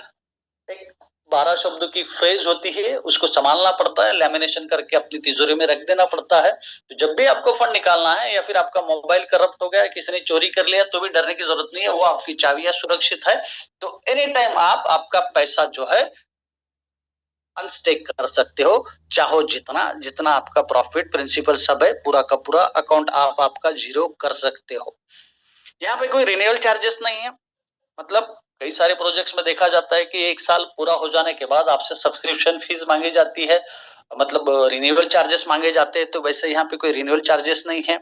[SPEAKER 1] एक 12 शब्दों की फ्रेज होती है, उसको संभालना पड़ता है, लैमिनेशन करके अपनी तिजोरी में रख देना पड़ता है। तो जब भी आपको फंड निकालना है, या फिर आपका मोबाइल करप्ट हो गया, किसी ने चोरी कर लिया, तो भी डरने की जरूरत नहीं है, वो आपकी चाबियां सुरक्षित है। तो एनी टाइम आप आपका पैसा जो है अनस्टेक कर सकते हो, चाहो जितना जितना आपका प्रॉफिट प्रिंसिपल सब है, पूरा का पूरा अकाउंट आप आपका जीरो कर सकते हो। यहाँ पे कोई रिन्यूअल चार्जेस नहीं है, मतलब कई सारे प्रोजेक्ट्स में देखा जाता है कि 1 साल पूरा हो जाने के बाद आपसे सब्सक्रिप्शन फीस मांगी जाती है, मतलब रिन्यूअल चार्जेस मांगे जाते हैं, तो वैसे यहाँ पे कोई रिन्यूअल चार्जेस नहीं है।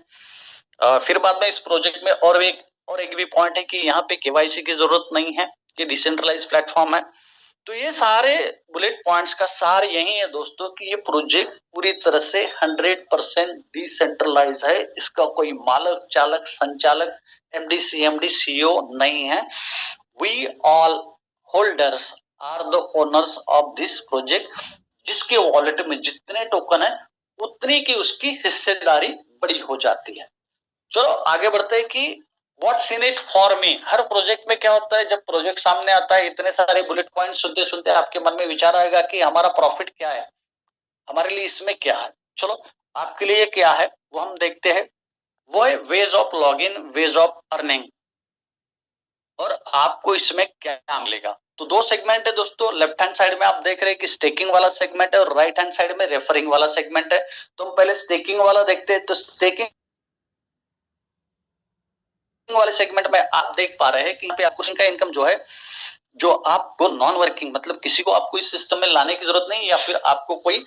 [SPEAKER 1] फिर बाद में इस प्रोजेक्ट में और एक भी पॉइंट है कि यहाँ पे केवाईसी की जरूरत नहीं है, कि डिसेंट्रलाइज प्लेटफॉर्म है। तो ये सारे बुलेट पॉइंट्स का सार यही है दोस्तों कि ये प्रोजेक्ट पूरी तरह से 100% डिसेंट्रलाइज है, इसका कोई मालक, चालक, संचालक, एमडी, सीएमडी, सीईओ नहीं है। We all holders are the owners of this project. जिसके वॉलेट में जितने टोकन है उतनी की उसकी हिस्सेदारी बड़ी हो जाती है। चलो आगे बढ़ते हैं कि what's in it for me. Her project में क्या होता है, जब प्रोजेक्ट सामने आता है, इतने सारे बुलेट पॉइंट सुनते सुनते आपके मन में विचार आएगा कि हमारा प्रॉफिट क्या है, हमारे लिए इसमें क्या है। चलो आपके लिए क्या है वो हम देखते हैं। वो है ways of log n, ways of earning, और आपको इसमें क्या मिलेगा। तो 2 सेगमेंट है दोस्तों, लेफ्ट हैंड साइड में आप देख रहे हैं कि स्टेकिंग वाला सेगमेंट है, और राइट हैंड साइड में रेफरिंग वाला सेगमेंट है। तो हम पहले स्टेकिंग वाला देखते हैं। तो स्टेकिंग वाले सेगमेंट में आप देख पा रहे हैं कि यहाँ पे आपको का इनकम जो है, जो आपको नॉन वर्किंग, मतलब किसी को आपको इस सिस्टम में लाने की जरूरत नहीं, या फिर आपको कोई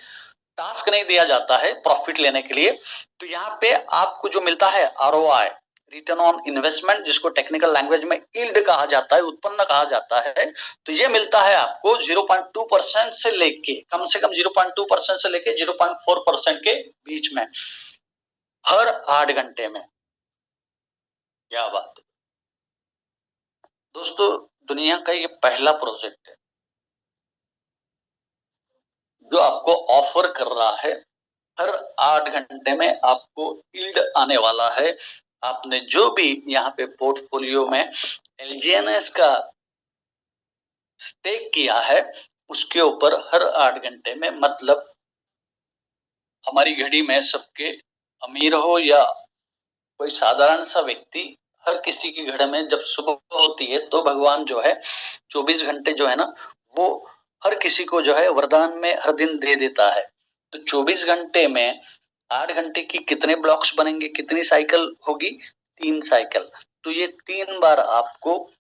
[SPEAKER 1] टास्क नहीं दिया जाता है प्रॉफिट लेने के लिए। तो यहाँ पे आपको जो मिलता है ROI, रिटर्न ऑन इन्वेस्टमेंट, जिसको टेक्निकल लैंग्वेज में यील्ड कहा जाता है, उत्पन्न कहा जाता है, तो ये मिलता है आपको 0.2% से लेके, कम से कम 0.2% से लेके 0.4% के बीच में हर 8 घंटे में। क्या बात है दोस्तों, दुनिया का ये पहला प्रोजेक्ट है जो आपको ऑफर कर रहा है हर 8 घंटे में आपको यील्ड आने वाला है। आपने जो भी यहाँ पे पोर्टफोलियो में LGNS का स्टेक किया है उसके ऊपर हर 8 घंटे में, मतलब हमारी घड़ी में सबके, अमीर हो या कोई साधारण सा व्यक्ति, हर किसी की घर में जब सुबह होती है तो भगवान जो है 24 घंटे जो है ना, वो हर किसी को जो है वरदान में हर दिन दे देता है। तो 24 घंटे में 8 घंटे की कितने ब्लॉक्स बनेंगे, कितनी साइकिल होगी, 3 साइकिल। तो ये 3 बार आपको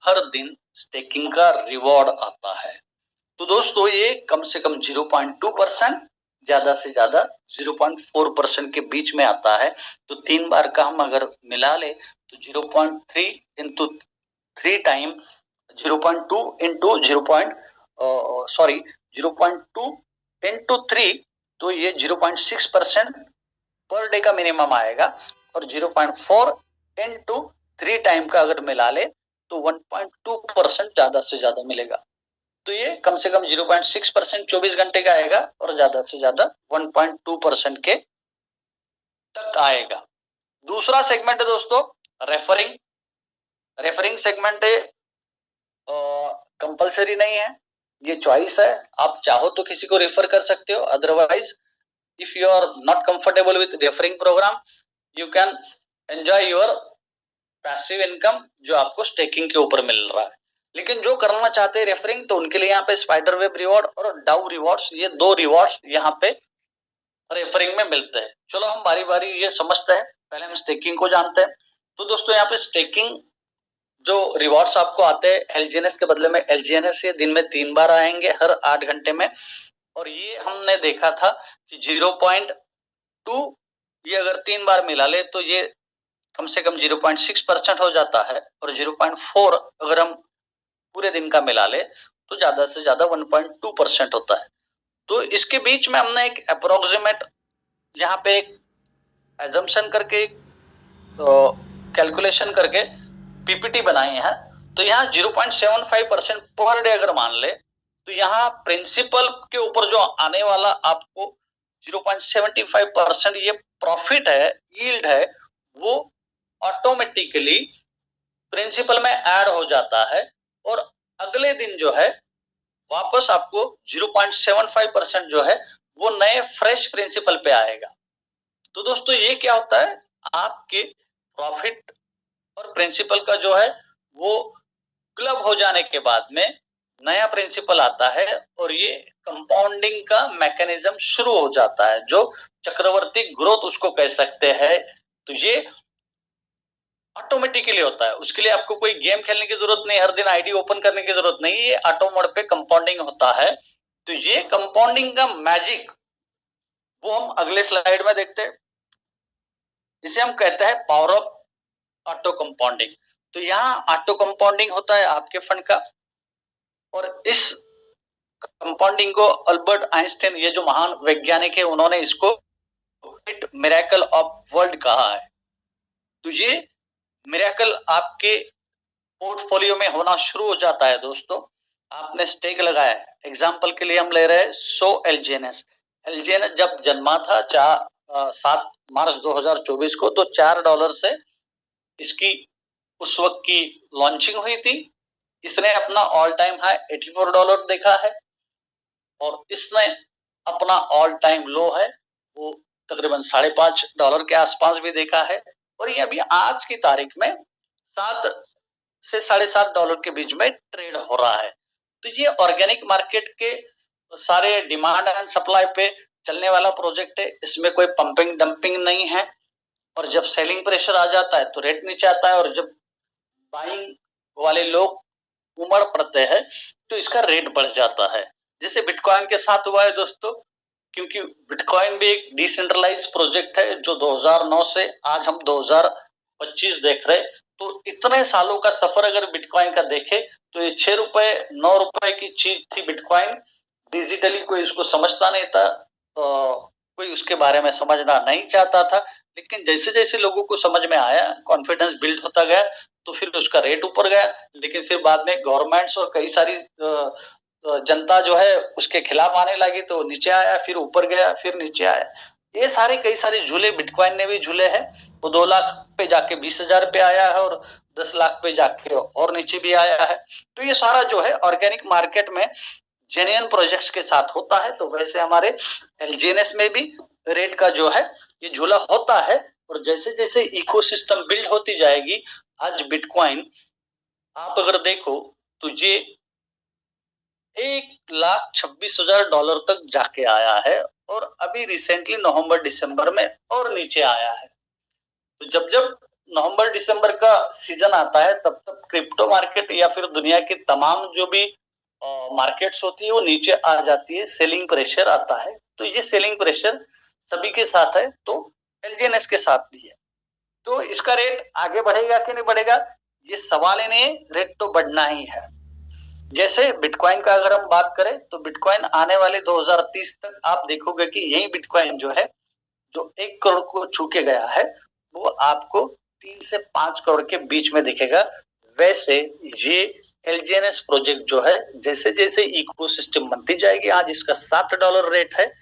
[SPEAKER 1] हर दिन स्टेकिंग का रिवॉर्ड आता है। तो दोस्तों ये कम से कम 0.2%, ज्यादा से ज्यादा 0.4% के बीच में आता है। तो 3 बार का हम अगर मिला ले तो 0.3 इंटू 3 टाइम 0.2 इंटू 0.2 इंटू 3, तो ये 0.6% पर डे का मिनिमम आएगा। और 0.4 इंटू 3 टाइम का अगर मिला ले तो 1.2% ज्यादा से ज्यादा मिलेगा। तो ये कम से कम 0.6% 24 घंटे का आएगा और ज्यादा से ज्यादा 1.2% के तक आएगा। दूसरा सेगमेंट है दोस्तों रेफरिंग। रेफरिंग सेगमेंट कंपलसरी नहीं है, ये चॉइस है। आप चाहो तो किसी को रेफर कर सकते हो, otherwise if you are not comfortable with referring program you can enjoy your passive income जो आपको स्टेकिंग के ऊपर मिल रहा है। लेकिन जो करना चाहते हैं रेफरिंग, तो उनके लिए यहाँ पे स्पाइडर वेब रिवॉर्ड और डाउ रिवॉर्ड्स, ये 2 रिवॉर्ड्स यहाँ पे रेफरिंग में मिलते हैं। चलो हम बारी बारी ये समझते हैं, पहले हम स्टेकिंग को जानते हैं। तो दोस्तों यहाँ पे स्टेकिंग जो रिवॉर्ड्स आपको आते हैं LGNS के बदले में, LGNS ये दिन में 3 बार आएंगे हर 8 घंटे में। और ये हमने देखा था कि 0.2 ये अगर 3 बार मिला ले तो ये कम से कम 0.6% हो जाता है। और 0.4 अगर हम पूरे दिन का मिला ले तो ज्यादा से ज्यादा 1.2% होता है। तो इसके बीच में हमने एक अप्रोक्सीमेट यहाँ पे एक एजम्पशन करके कैलकुलेशन करके PPT बनाई है। तो यहाँ 0.75% पर डे अगर मान ले तो यहाँ प्रिंसिपल के ऊपर जो आने वाला आपको 0.75% ये प्रॉफिट है, यील्ड है, वो ऑटोमेटिकली प्रिंसिपल में ऐड हो जाता है। और अगले दिन जो है वापस आपको 0.75% जो है वो नए फ्रेश प्रिंसिपल पे आएगा। तो दोस्तों ये क्या होता है, आपके प्रॉफिट और प्रिंसिपल का जो है वो क्लब हो जाने के बाद में नया प्रिंसिपल आता है और ये कंपाउंडिंग का मैकेनिज्म शुरू हो जाता है, जो चक्रवर्ती ग्रोथ उसको कह सकते हैं। तो ये ऑटोमेटिकली होता है, उसके लिए आपको कोई गेम खेलने की जरूरत नहीं, हर दिन आईडी ओपन करने की जरूरत नहीं, ये ऑटो मोड पे कंपाउंडिंग होता है। तो ये कंपाउंडिंग का मैजिक वो हम अगले स्लाइड में देखते हैं। इसे हम कहते हैं पावर ऑफ ऑटो कंपाउंडिंग। तो यहाँ ऑटो कंपाउंडिंग होता है आपके फंड का, और इस कंपाउंडिंग को अल्बर्ट आइंस्टाइन, ये जो महान वैज्ञानिक है, उन्होंने इसको मिरेकल ऑफ वर्ल्ड कहा है। तो ये मिरेकल आपके पोर्टफोलियो में होना शुरू हो जाता है दोस्तों। आपने स्टेक लगाया है, एग्जांपल के लिए हम ले रहे हैं 100 LGNS। LGNS जब जन्मा था 7 मार्च 2024 को, तो $4 से इसकी उस वक्त की लॉन्चिंग हुई थी। इसने अपना ऑल टाइम हाई $84 देखा है और इसने अपना ऑल टाइम लो है वो तकरीबन $5.5 के आसपास भी देखा है। और ये अभी आज की तारीख में 7 से $7.5 के बीच में ट्रेड हो रहा है। तो ये ऑर्गेनिक मार्केट के सारे डिमांड एंड सप्लाई पे चलने वाला प्रोजेक्ट है, इसमें कोई पंपिंग डंपिंग नहीं है। और जब सेलिंग प्रेशर आ जाता है तो रेट नीचे आता है, और जब बाइंग वाले लोग उमड़ पड़ते हैं तो इसका रेट बढ़ जाता है। जैसे बिटकॉइन के साथ हुआ है दोस्तों, क्योंकि बिटकॉइन भी एक डिसेंट्रलाइज प्रोजेक्ट है जो 2009 से आज हम 2025 देख रहे। तो इतने सालों का सफर अगर बिटकॉइन का देखे तो ये 6 रुपए 9 रुपए की चीज थी बिटकॉइन। डिजिटली कोई इसको समझता नहीं था, कोई उसके बारे में समझना नहीं चाहता था। लेकिन जैसे जैसे लोगों को समझ में आया, कॉन्फिडेंस बिल्ड होता गया, तो फिर उसका रेट ऊपर गया। लेकिन फिर बाद में गवर्नमेंट्स और कई सारी जनता जो है उसके खिलाफ आने लगी, तो नीचे आया, फिर ऊपर गया, फिर नीचे आया। ये सारे कई सारे झूले बिटकॉइन ने भी झूले हैं। वो 2 लाख पे जाके 20,000 पे आया है और 10 लाख पे जाके और नीचे भी आया है। तो ये सारा जो है ऑर्गेनिक मार्केट में जेन्युइन प्रोजेक्ट्स के साथ होता है। तो वैसे हमारे एलजीएनएस में भी रेट का जो है ये झूला होता है। और जैसे जैसे इकोसिस्टम बिल्ड होती जाएगी, आज बिटकॉइन आप अगर देखो तो ये $1,26,000 तक जाके आया है और अभी रिसेंटली नवंबर दिसंबर में और नीचे आया है। तो जब जब नवंबर दिसंबर का सीजन आता है तब तब क्रिप्टो मार्केट या फिर दुनिया की तमाम जो भी मार्केट्स होती है वो नीचे आ जाती है, सेलिंग प्रेशर आता है। तो ये सेलिंग प्रेशर सभी के साथ है, तो एलजीएनएस के साथ भी है। तो इसका रेट आगे बढ़ेगा कि नहीं बढ़ेगा ये सवाल ही नहीं, रेट तो बढ़ना ही है। जैसे बिटकॉइन का अगर हम बात करें तो बिटकॉइन आने वाले 2030 तक आप देखोगे कि यही बिटकॉइन जो है जो 1 करोड़ को छू के गया है वो आपको 3 से 5 करोड़ के बीच में दिखेगा। वैसे ये एलजीएनएस प्रोजेक्ट जो है जैसे जैसे इकोसिस्टम बनती जाएगी, आज इसका $7 रेट है,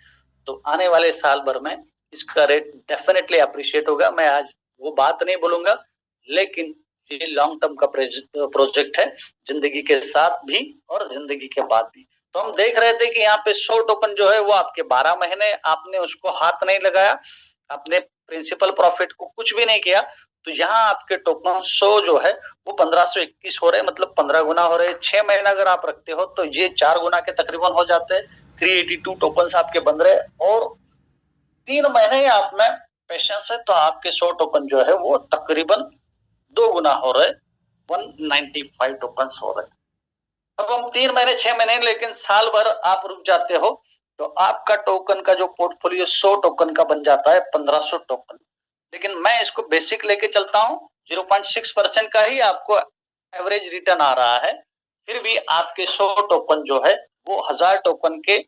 [SPEAKER 1] तो आने वाले साल भर में इसका रेट डेफिनेटली अप्रिशिएट होगा। मैं आज वो बात नहीं बोलूंगा, लेकिन ये लॉन्ग टर्म का प्रोजेक्ट है, जिंदगी के साथ भी और जिंदगी के बाद भी। तो हम देख रहे थे कि यहाँ पे 100 टोकन जो है वो आपके 12 महीने आपने उसको हाथ नहीं लगाया, आपने प्रिंसिपल प्रॉफिट को कुछ भी नहीं किया, तो यहाँ आपके टोकन 100 जो है वो 1521 हो रहे, मतलब 15 गुना हो रहे। 6 महीना अगर आप रखते हो तो ये 4 गुना के तकरीबन हो जाते हैं। 382 टोकन आपके बन रहे और 3 महीने ही आप में पेशेंस है तो आपके 100 टोकन जो है वो तकरीबन 2 गुना हो रहे, 195 टोकन हो रहे। अब हम 3 महीने 6 महीने लेकिन साल भर आप रुक जाते हो तो आपका टोकन का जो पोर्टफोलियो 100 टोकन का बन जाता है 1500 टोकन। लेकिन मैं इसको बेसिक लेके चलता हूं, 0.6% का ही आपको एवरेज रिटर्न आ रहा है। फिर भी आपके 100 टोकन जो है वो 1000 टोकन के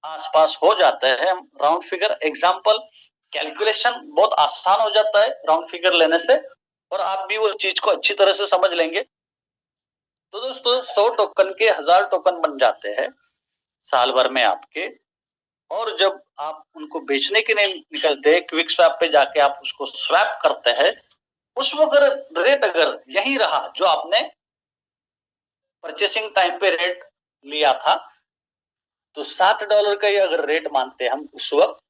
[SPEAKER 1] आसपास हो जाता है। राउंड फिगर एग्जांपल कैलकुलेशन बहुत आसान हो जाता है राउंड फिगर लेने से, और आप भी वो चीज को अच्छी तरह से समझ लेंगे। तो दोस्तों 100 टोकन के 1000 टोकन बन जाते हैं साल भर में आपके। और जब आप उनको बेचने के लिए निकलते हैं, क्विक स्वैप पे जाके आप उसको स्वैप करते हैं, उस वक्त रेट अगर यही रहा जो आपने परचेसिंग टाइम पे रेट लिया था, तो $7 का ही अगर रेट मानते हैं हम उस वक्त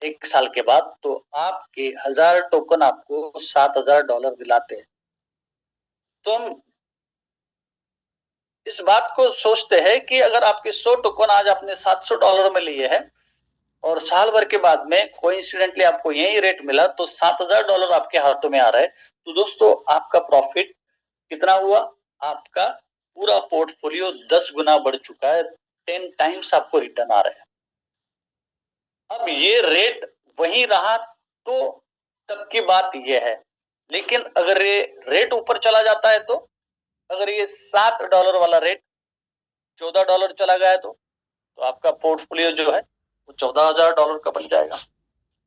[SPEAKER 1] 1 साल के बाद, तो आपके 1000 टोकन आपको $7,000 दिलाते हैं। तो हम इस बात को सोचते हैं कि अगर आपके 100 टोकन आज आपने $700 में लिए हैं और साल भर के बाद में कोइंसिडेंटली आपको यही रेट मिला, तो $7,000 आपके हाथों में आ रहा है। तो दोस्तों आपका प्रॉफिट कितना हुआ? आपका पूरा पोर्टफोलियो 10 गुना बढ़ चुका है, 10 टाइम्स आपको रिटर्न आ रहा है। अब ये रेट वही रहा तो तब की बात ये है, लेकिन अगर ये रेट ऊपर चला जाता है, तो अगर ये $7 वाला रेट $14 चला गया है, तो आपका पोर्टफोलियो जो है वो $14,000 का बन जाएगा।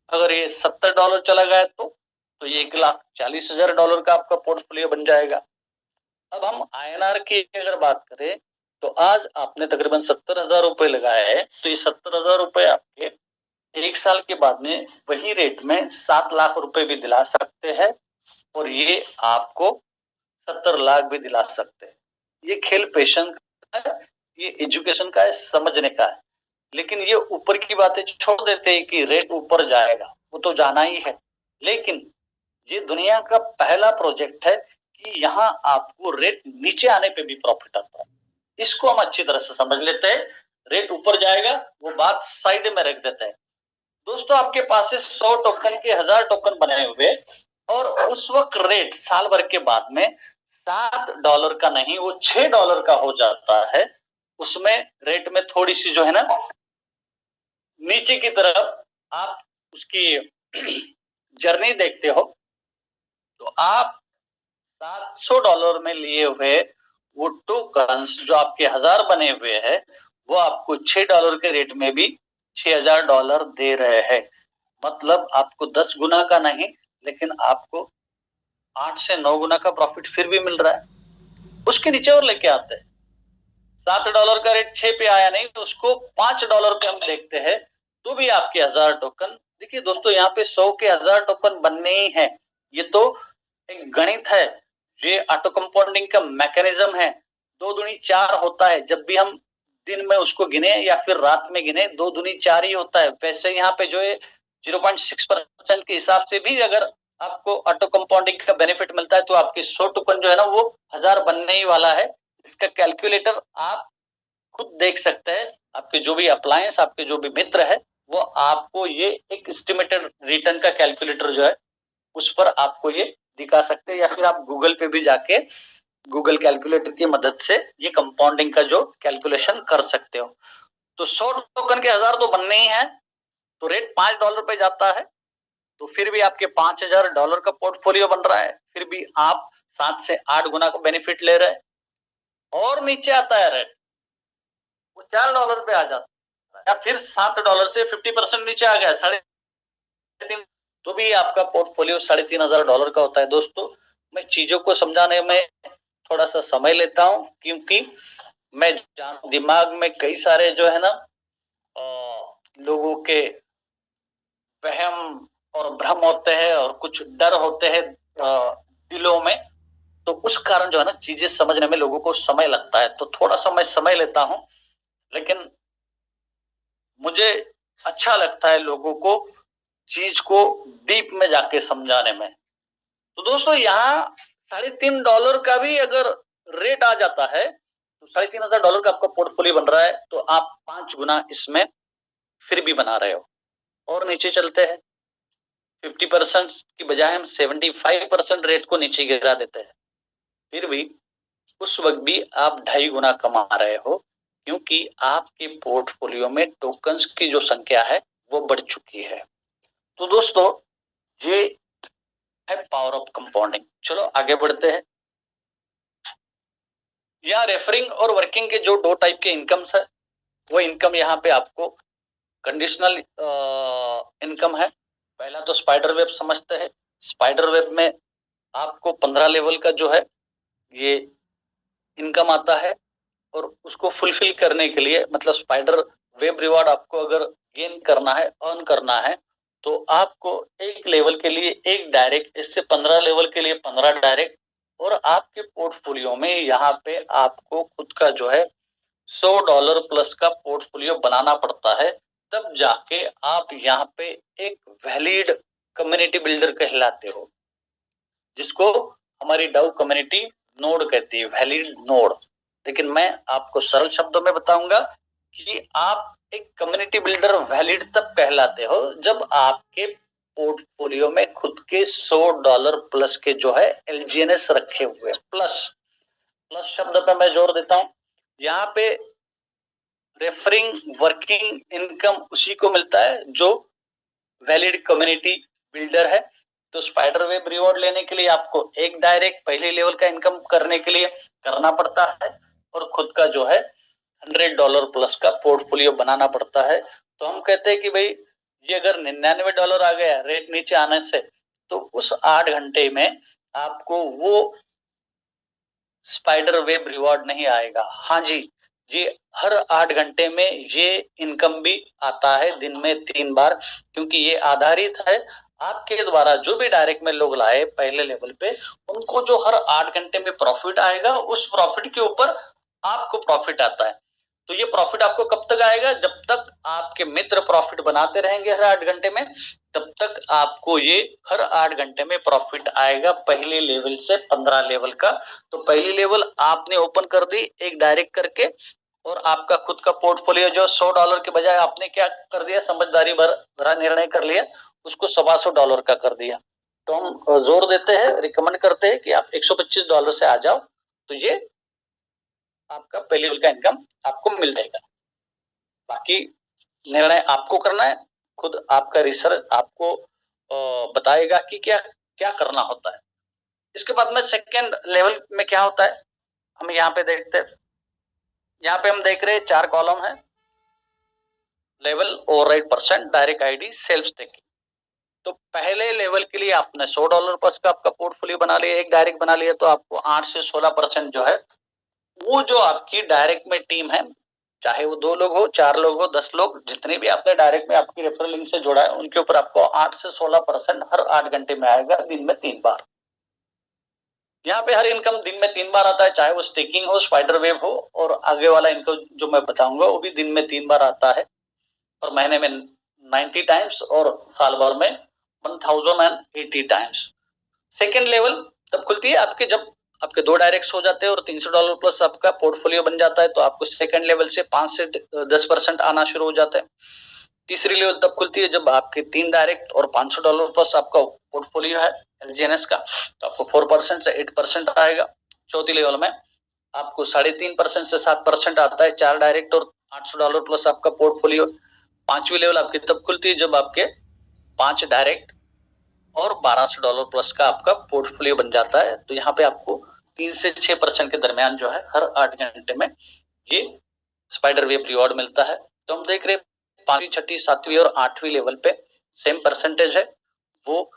[SPEAKER 1] अगर ये $70 चला गया तो ये $1,40,000 का आपका पोर्टफोलियो बन जाएगा। अब हम आईएनआर की अगर बात करें तो आज आपने तकरीबन 70,000 रुपए लगाए हैं, तो ये 70,000 रुपए आपके 1 साल के बाद में वही रेट में 7 लाख रुपए भी दिला सकते हैं, और ये आपको 70 लाख भी दिला सकते हैं। ये खेल पेशेंस का है, ये एजुकेशन का है, समझने का है। लेकिन ये ऊपर की बातें छोड़ देते हैं कि रेट ऊपर जाएगा, वो तो जाना ही है। लेकिन ये दुनिया का पहला प्रोजेक्ट है कि यहाँ आपको रेट नीचे आने पे भी प्रॉफिट आता है। इसको हम अच्छी तरह से समझ लेते हैं। रेट ऊपर जाएगा वो बात साइड में रख देते हैं। दोस्तों आपके पास 100 टोकन के 1000 टोकन बने हुए, और उस वक्त रेट साल भर के बाद में $7 का नहीं वो $6 का हो जाता है। उसमें रेट में थोड़ी सी जो है ना नीचे की तरफ आप उसकी जर्नी देखते हो तो आप $700 में लिए हुए वो टोकन्स जो आपके 1000 बने हुए हैं वो आपको $6 के रेट में भी $6000 दे रहे हैं। मतलब आपको 10 गुना का नहीं लेकिन आपको 8 से 9 गुना का प्रॉफिट फिर भी मिल रहा है। उसके नीचे और लेके आते हैं, $7 का रेट 6 पे आया नहीं तो उसको $5 पे हम देखते हैं तो भी आपके 1000 टोकन। देखिए दोस्तों, यहाँ पे 100 के 1000 टोकन बनने ही है। ये तो एक गणित है, ये ऑटो कंपाउंडिंग का मैकेनिज्म है। 2 दूनी 4 होता है, जब भी हम दिन में उसको गिने या फिर रात में गिने 2 दूनी 4 ही होता है। वैसे यहाँ पे जो है 0.6% के हिसाब से भी अगर आपको ऑटो कंपाउंडिंग का बेनिफिट मिलता है तो आपके 100 टोकन जो है ना वो 1000 बनने ही वाला है। इसका कैलकुलेटर आप खुद देख सकते हैं। आपके जो भी अप्लायंस, आपके जो भी मित्र है वो आपको ये एक एस्टिमेटेड रिटर्न का कैलकुलेटर जो है उस पर आपको ये दिखा सकते हैं, या फिर आप गूगल पे भी जाके गूगल कैलकुलेटर की मदद से ये कंपाउंडिंग का जो कैलकुलेशन कर सकते हो। तो 100 टोकन के 1000 तो बनने ही है, तो रेट $5 पे जाता है तो फिर भी आपके $5000 का पोर्टफोलियो बन रहा है, फिर भी आप 7 से 8 गुना का बेनिफिट ले रहे हैं। और नीचे आता है रेट, वो $4 पे आ जाता है, या फिर $7 से 50% नीचे आ गया, 3.5, तो भी आपका पोर्टफोलियो $3500 का होता है। दोस्तों, मैं चीजों को समझाने में थोड़ा सा समय लेता हूं क्योंकि मैं दिमाग में कई सारे जो है ना लोगों के वहम और भ्रम होते हैं और कुछ डर होते हैं दिलों में, तो उस कारण जो है ना चीजें समझने में लोगों को समय लगता है। तो थोड़ा सा मैं समय लेता हूं, लेकिन मुझे अच्छा लगता है लोगों को चीज को डीप में जाके समझाने में। तो दोस्तों, यहाँ $3.5 का भी अगर रेट आ जाता है तो $3500 का आपका पोर्टफोलियो बन रहा है, तो आप 5 गुना इसमें फिर भी बना रहे हो। और नीचे चलते हैं, 50% की बजाय हम 75% रेट को नीचे गिरा देते हैं, फिर भी उस वक्त भी आप 2.5 गुना कमा रहे हो क्योंकि आपके पोर्टफोलियो में टोकन्स की जो संख्या है वो बढ़ चुकी है। तो दोस्तों, ये है पावर ऑफ कंपाउंडिंग। चलो आगे बढ़ते हैं। यहाँ रेफरिंग और वर्किंग के जो 2 टाइप के इनकम्स है, वो इनकम यहाँ पे आपको कंडीशनल इनकम है। पहला तो स्पाइडर वेब समझते हैं। स्पाइडर वेब में आपको 15 लेवल का जो है ये इनकम आता है, और उसको फुलफिल करने के लिए, मतलब स्पाइडर वेब रिवॉर्ड आपको अगर गेन करना है, अर्न करना है, तो आपको एक लेवल के लिए एक डायरेक्ट, इससे 15 लेवल के लिए 15 डायरेक्ट, और आपके पोर्टफोलियो में यहाँ पे आपको खुद का जो है $100 प्लस का पोर्टफोलियो बनाना पड़ता है। तब जाके आप यहाँ पे एक वैलिड कम्युनिटी बिल्डर कहलाते हो, जिसको हमारी डाउ कम्युनिटी नोड कहती है, वैलिड नोड। लेकिन मैं आपको सरल शब्दों में बताऊंगा कि आप एक कम्युनिटी बिल्डर वैलिड तब कहलाते हो जब आपके पोर्टफोलियो में खुद के $100 प्लस के जो है एलजीएनएस रखे हुए। प्लस प्लस शब्द पे मैं जोर देता हूं, यहाँ पे रेफरिंग वर्किंग इनकम उसी को मिलता है जो वैलिड कम्युनिटी बिल्डर है। तो स्पाइडर वेब रिवॉर्ड लेने के लिए आपको एक डायरेक्ट पहले लेवल का इनकम करने के लिए करना पड़ता है, और खुद का जो है $100 प्लस का पोर्टफोलियो बनाना पड़ता है। तो हम कहते हैं कि भाई ये अगर $99 आ गया रेट नीचे आने से, तो उस 8 घंटे में आपको वो स्पाइडर वेब रिवॉर्ड नहीं आएगा। हाँ जी, ये हर 8 घंटे में ये इनकम भी आता है, दिन में 3 बार, क्योंकि ये आधारित है आपके द्वारा जो भी डायरेक्ट में लोग लाए पहले लेवल पे, उनको जो हर 8 घंटे में प्रॉफिट आएगा, उस प्रॉफिट के ऊपर आपको प्रॉफिट आता है। तो ये प्रॉफिट आपको कब तक आएगा? जब तक आपके मित्र प्रॉफिट बनाते रहेंगे हर 8 घंटे में, तब तक आपको ये हर 8 घंटे में प्रॉफिट आएगा, पहले लेवल से 15 लेवल का। तो पहली लेवल आपने ओपन कर दी एक डायरेक्ट करके, और आपका खुद का पोर्टफोलियो जो $100 के बजाय आपने क्या कर दिया, समझदारी भरा निर्णय कर लिया, उसको $125 का कर दिया। तो हम जोर देते हैं, रिकमेंड करते हैं कि आप $125 से आ जाओ, तो ये आपका पहले लेवल का इनकम आपको मिल जाएगा। बाकी निर्णय आपको करना है, खुद आपका रिसर्च आपको बताएगा कि क्या क्या करना होता है। इसके बाद में सेकेंड लेवल में क्या होता है, हम यहाँ पे देखते हैं। यहाँ पे हम देख रहे हैं 4 कॉलम है, level, override percent, direct ID, self staking. तो पहले लेवल के लिए आपने $100 प्लस का आपका पोर्टफोलियो बना लिया, एक डायरेक्ट बना लिया, तो आपको 8 से 16% जो है, वो जो आपकी डायरेक्ट में टीम है, चाहे वो 2 लोग हो, 4 लोग हो, 10 लोग, जितने भी आपने डायरेक्ट में आपकी रेफरल लिंक से जोड़ा है, उनके ऊपर आपको 8 से 16% हर 8 घंटे में आएगा, दिन में 3 बार। यहाँ पे हर इनकम दिन में 3 बार आता है, चाहे वो स्टेकिंग हो, स्पाइडर वेव हो, और आगे वाला इनकम जो मैं बताऊंगा वो भी दिन में 3 बार आता है, और महीने में 90 टाइम्स, और साल भर में 1080 टाइम्स। सेकेंड लेवल तब खुलती है आपके जब आपके 2 डायरेक्ट्स हो जाते हैं और $300 प्लस आपका पोर्टफोलियो बन जाता है, तो आपको सेकेंड लेवल से 5 से 10% आना शुरू हो जाता है। तीसरी लेवल तब खुलती है जब आपके 3 डायरेक्ट और $500 प्लस आपका पोर्टफोलियो है एलजीएनएस का, तो आपको 4% से 8% आएगा। चौथी लेवल में आपको 3.5% से 7% आता है, 4 डायरेक्ट और $800 प्लस आपका पोर्टफोलियो। पांचवी लेवल आपकी तब खुलती है जब आपके 5 डायरेक्ट और $1200 प्लस का आपका पोर्टफोलियो बन जाता है, तो यहाँ पे आपको 3 से 6% के दरमियान जो है हर 8 घंटे में ये स्पाइडर वेव रिवॉर्ड मिलता है। तो हम देख रहे हैं 5वीं, 6ठी, 7वीं और 8वीं लेवल पे सेम परसेंटेज है, वो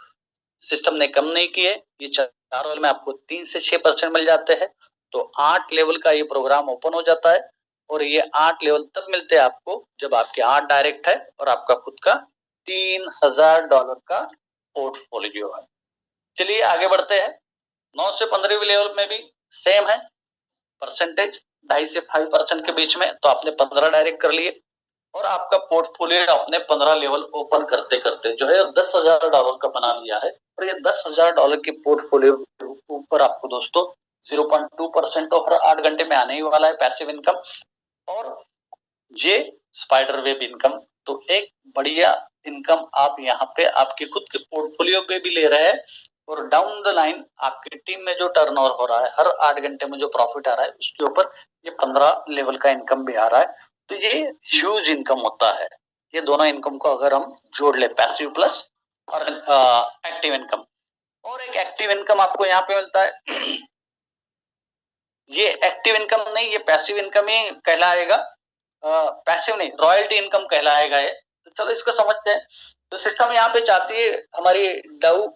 [SPEAKER 1] सिस्टम ने कम नहीं की है। ये 4 लेवल में आपको 3 से 6% मिल जाते हैं, तो 8 लेवल का ये प्रोग्राम ओपन हो जाता है, और ये 8 लेवल तब मिलते हैं आपको जब आपके 8 डायरेक्ट है और आपका खुद का $3000 का पोर्टफोलियो है। चलिए आगे बढ़ते हैं। 9 से 15वीं लेवल में भी सेम है परसेंटेज, 2.5 से 5% के बीच में, तो आपने 15 डायरेक्ट कर लिए, और आपका पोर्टफोलियो आपने 15 लेवल ओपन करते करते जो है $10,000 का बना लिया है, और ये $10,000 के पोर्टफोलियो के ऊपर आपको दोस्तों 0.2% तो हर 8 घंटे में आने ही वाला है पैसिव इनकम, और ये स्पाइडर वेब इनकम। तो एक बढ़िया इनकम आप यहाँ पे आपके खुद के पोर्टफोलियो पे भी ले रहे हैं, और डाउन द लाइन आपकी टीम में जो टर्नओवर हो रहा है, हर 8 घंटे में जो प्रॉफिट आ रहा है, उसके ऊपर ये 15 लेवल का इनकम भी आ रहा है। तो ये ह्यूज इनकम होता है। ये दोनों इनकम को अगर हम जोड़ ले, पैसिव प्लस और एक्टिव इनकम, और एक एक्टिव इनकम आपको यहाँ पे मिलता है। ये एक्टिव इनकम नहीं, ये पैसिव इनकम ही कहलाएगा, पैसिव नहीं, रॉयल्टी इनकम कहलाएगा ये। तो चलो इसको समझते हैं। तो सिस्टम यहाँ पे चाहती है, हमारी डाउ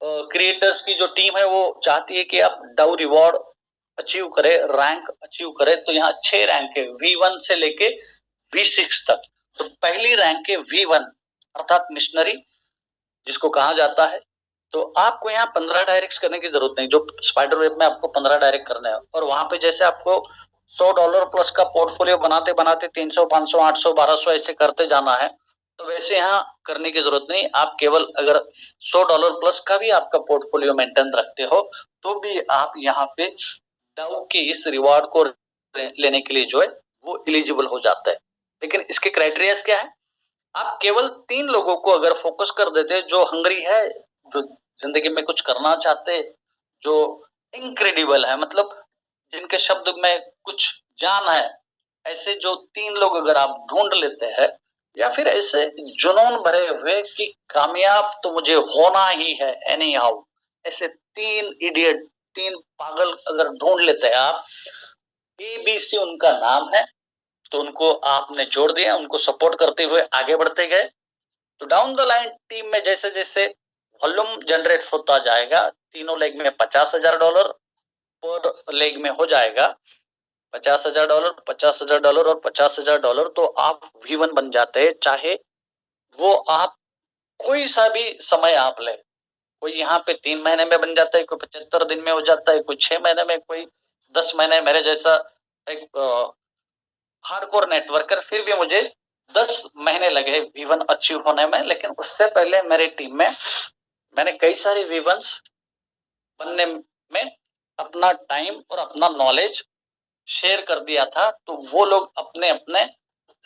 [SPEAKER 1] क्रिएटर्स की जो टीम है वो चाहती है कि आप डाउ रिवॉर्ड अचीव करे, रैंक अचीव करे। तो यहाँ 6 रैंक है, V1 से लेके V6 तक। तो पहली रैंक है V1 अर्थात मिशनरी जिसको कहा जाता है। तो आपको यहाँ 15 डायरेक्ट करने की जरूरत नहीं, जो स्पाइडर वेब में आपको 15 डायरेक्ट करने हैं, और वहां पे जैसे आपको $100 प्लस का पोर्टफोलियो बनाते बनाते 300, 500, 800, 1200 ऐसे करते जाना है, तो वैसे यहाँ करने की जरूरत नहीं। आप केवल अगर $100 प्लस का भी आपका पोर्टफोलियो मेंटेन रखते हो, तो भी आप यहाँ पे डाउ की इस रिवॉर्ड को लेने के लिए जो है वो एलिजिबल हो जाता है। लेकिन इसके क्राइटेरिया क्या है, आप केवल 3 लोगों को अगर फोकस कर देते, जो हंग्री है, जो जिंदगी में कुछ करना चाहते, जो इनक्रेडिबल है, मतलब जिनके शब्द में कुछ जान है, ऐसे जो 3 लोग अगर आप ढूंढ लेते हैं, या फिर ऐसे जुनून भरे हुए कि कामयाब तो मुझे होना ही है एनी हाउ, ऐसे 3 इडियट, 3 पागल अगर ढूंढ लेते हैं आप, ABC उनका नाम है, तो उनको आपने जोड़ दिया, उनको सपोर्ट करते हुए आगे बढ़ते गए। तो डाउन द लाइन टीम में जैसे जैसे वॉल्यूम जनरेट होता जाएगा, तीनों लेग में $50,000 पर लेग में हो जाएगा, $50,000, $50,000 और $50,000, तो आप V1 बन जाते हैं। चाहे वो आप कोई सा भी समय आप ले, कोई यहाँ पे 3 महीने में बन जाता है, कोई 75 दिन में हो जाता है, कोई 6 महीने में, कोई 10 महीने। मेरे जैसा एक हार्डकोर नेटवर्कर, फिर भी मुझे 10 महीने लगे V1 अचीव होने में, लेकिन उससे पहले मेरी टीम में मैंने कई सारे V1s बनने में अपना टाइम और अपना नॉलेज शेयर कर दिया था। तो वो लोग अपने अपने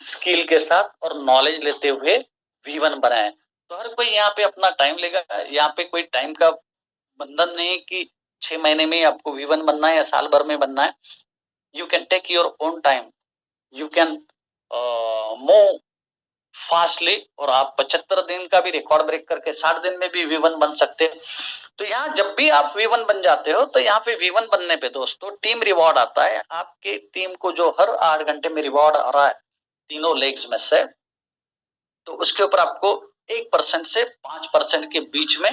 [SPEAKER 1] स्किल के साथ और नॉलेज लेते हुए V1 बनाए। तो हर कोई यहाँ पे अपना टाइम लेगा, यहाँ पे कोई टाइम का बंधन नहीं कि 6 महीने में आपको V1 बनना है या साल भर में बनना है। You can take your own time, you can move fastly, और आप 75 दिन का भी रिकॉर्ड ब्रेक करके 60 दिन में भी V1 बन सकते हैं। तो यहाँ जब भी आप V1 बन जाते हो तो यहाँ पे V1 बनने पे दोस्तों टीम रिवॉर्ड आता है। आपके टीम को जो हर 8 घंटे में रिवॉर्ड आ रहा है तीनों लेग्स में से, तो उसके ऊपर आपको 1% से 5% के बीच में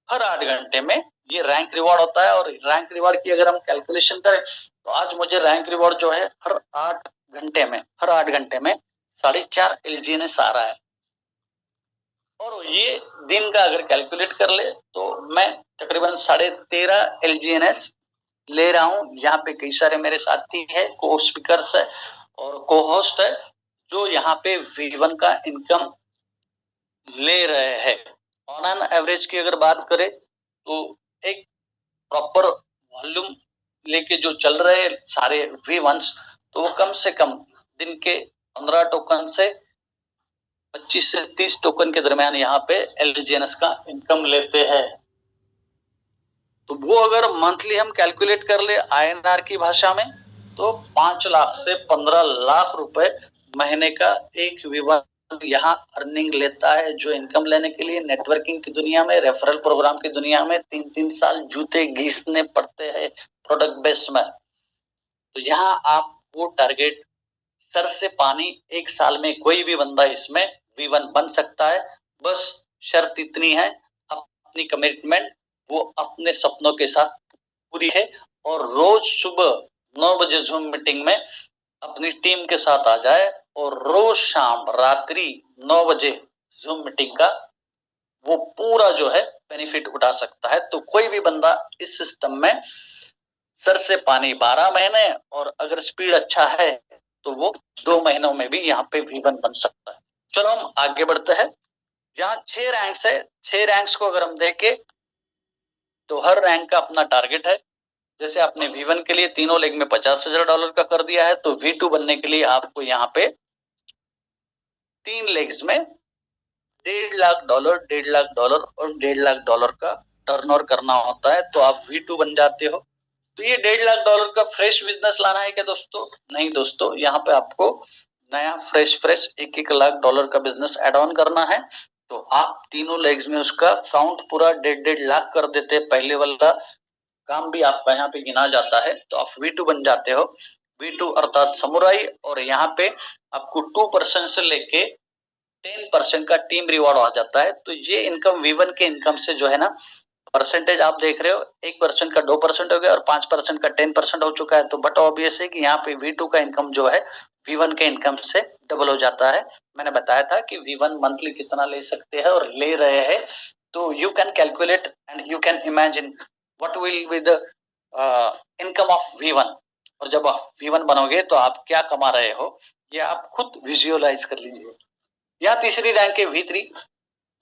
[SPEAKER 1] हर 8 घंटे में ये रैंक रिवॉर्ड होता है। और रैंक रिवॉर्ड की अगर हम कैलकुलेशन करें तो आज मुझे रैंक रिवॉर्ड जो है हर 8 घंटे में 4.5 LGNS आ रहा है। और ये दिन का अगर कैलकुलेट कर ले तो मैं तकरीबन 13.5 LGNS ले रहा हूँ। यहाँ पे कई सारे मेरे साथी है, को स्पीकर्स है और को होस्ट है जो यहाँ पे V1 का इनकम ले रहे हैं। ऑन एन एवरेज की अगर बात करें तो एक प्रॉपर वॉल्यूम लेके जो चल रहे हैं सारे V1s, तो वो कम से कम दिन के 15 टोकन से 25 से 30 टोकन के दरमियान यहाँ पे LGNS का इनकम लेते हैं। तो वो अगर मंथली हम कैलकुलेट कर ले INR की भाषा में तो 5 लाख से 15 लाख रुपए महीने का एक V1 यहाँ अर्निंग लेता है, जो इनकम लेने के लिए नेटवर्किंग की दुनिया में, रेफरल प्रोग्राम की दुनिया में 3-3 साल जूते घिसने पड़ते हैं प्रोडक्ट बेस में। तो यहाँ आप वो टारगेट सर से पानी, एक साल में कोई भी बंदा इसमें V1 बन सकता है। बस शर्त इतनी है, अपनी कमिटमेंट वो अपने सपनों के साथ पूरी है और रोज सुबह 9 बजे जूम मीटिंग में अपनी टीम के साथ आ जाए और रोज शाम रात्रि 9 बजे जूम मीटिंग का वो पूरा जो है बेनिफिट उठा सकता है। तो कोई भी बंदा इस सिस्टम में सर से पानी 12 महीने, और अगर स्पीड अच्छा है तो वो 2 महीनों में भी यहाँ पे V1 बन सकता है। चलो हम आगे बढ़ते हैं। यहाँ 6 रैंक्स है, 6 रैंक्स को अगर हम देखें तो हर रैंक का अपना टारगेट है। जैसे आपने V1 के लिए तीनों लेग में $50,000 का कर दिया है, तो V2 बनने के लिए आपको यहाँ पे 3 लेग्स में $1.5 लाख, $1.5 लाख और $1.5 लाख का टर्नओवर करना होता है, तो आप V2 बन जाते हो। तो ये $1.5 लाख का फ्रेश बिजनेस लाना है क्या दोस्तों? नहीं दोस्तों, यहाँ पे आपको नया फ्रेश 1-1 लाख का बिजनेस एड ऑन करना है। तो आप तीनों लेग्स में उसका काउंट पूरा 1.5 लाख कर देते हैं, पहले वाला काम भी आपका यहाँ पे गिना जाता है, तो आप V2 बन जाते हो। V2 अर्थात समुराई, और यहाँ पे आपको 2% से लेके 10% का टीम रिवॉर्ड आ जाता है। तो ये इनकम V1 के इनकम से जो है ना, परसेंटेज आप देख रहे हो 1% का 2% हो गया और 5% का 10% हो चुका है। तो बट ऑब्वियस है कि यहाँ पे V2 का इनकम जो है V1 के इनकम से डबल हो जाता है। मैंने बताया था कि V1 मंथली कितना ले सकते हैं और ले रहे हैं, तो you can calculate and you can imagine what will be the income of V1। और जब आप V1 बनोगे तो आप क्या कमा रहे हो ये आप खुद विजुअलाइज कर लीजिए। यहाँ तीसरी रैंक है V3।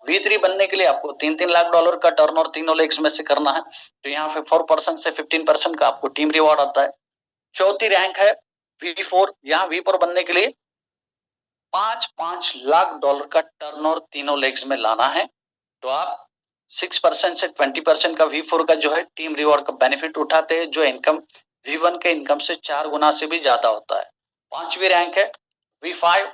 [SPEAKER 1] V3 बनने के लिए आपको $3-3 लाख का टर्नओवर तीनों लेग्स में से करना है। तो यहाँ पे 4% से 15% का आपको टीम रिवॉर्ड आता है। चौथी रैंक है V4। यहाँ V4 बनने के लिए $5-5 लाख का टर्नओवर तीनों लेग्स में लाना है। तो आप 6% से 20% का V4 का जो है टीम रिवॉर्ड का बेनिफिट उठाते हैं, जो इनकम V1 के इनकम से 4 गुना से भी ज्यादा होता है। पांचवी रैंक है V5।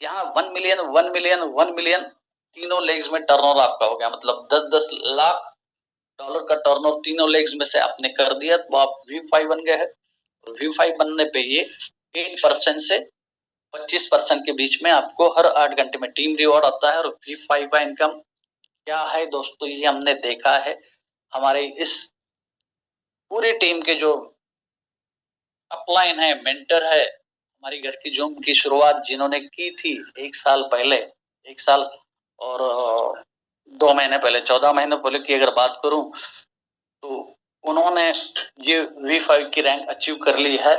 [SPEAKER 1] यहाँ 1 मिलियन 1 मिलियन 1 मिलियन तीनों लेग्स में टर्नओवर आपका हो गया, मतलब 10-10 लाख डॉलर का टर्नओवर तीनों लेग्स में से आपने कर दिया, तो आप V5 बन गए हैं। V5 बनने पे ये 8% से 25% के बीच में आपको हर 8 घंटे में टीम रिवॉर्ड आता है। और V5 का इनकम क्या है दोस्तों, ये हमने देखा है हमारे इस पूरी टीम के जो अपलाइन है, मेंटर है, हमारी घर की जूम की शुरुआत जिन्होंने की थी 1 साल पहले, 1 साल और 2 महीने पहले, 14 महीने पहले की अगर बात करूं तो उन्होंने ये V5 की रैंक अचीव कर ली है।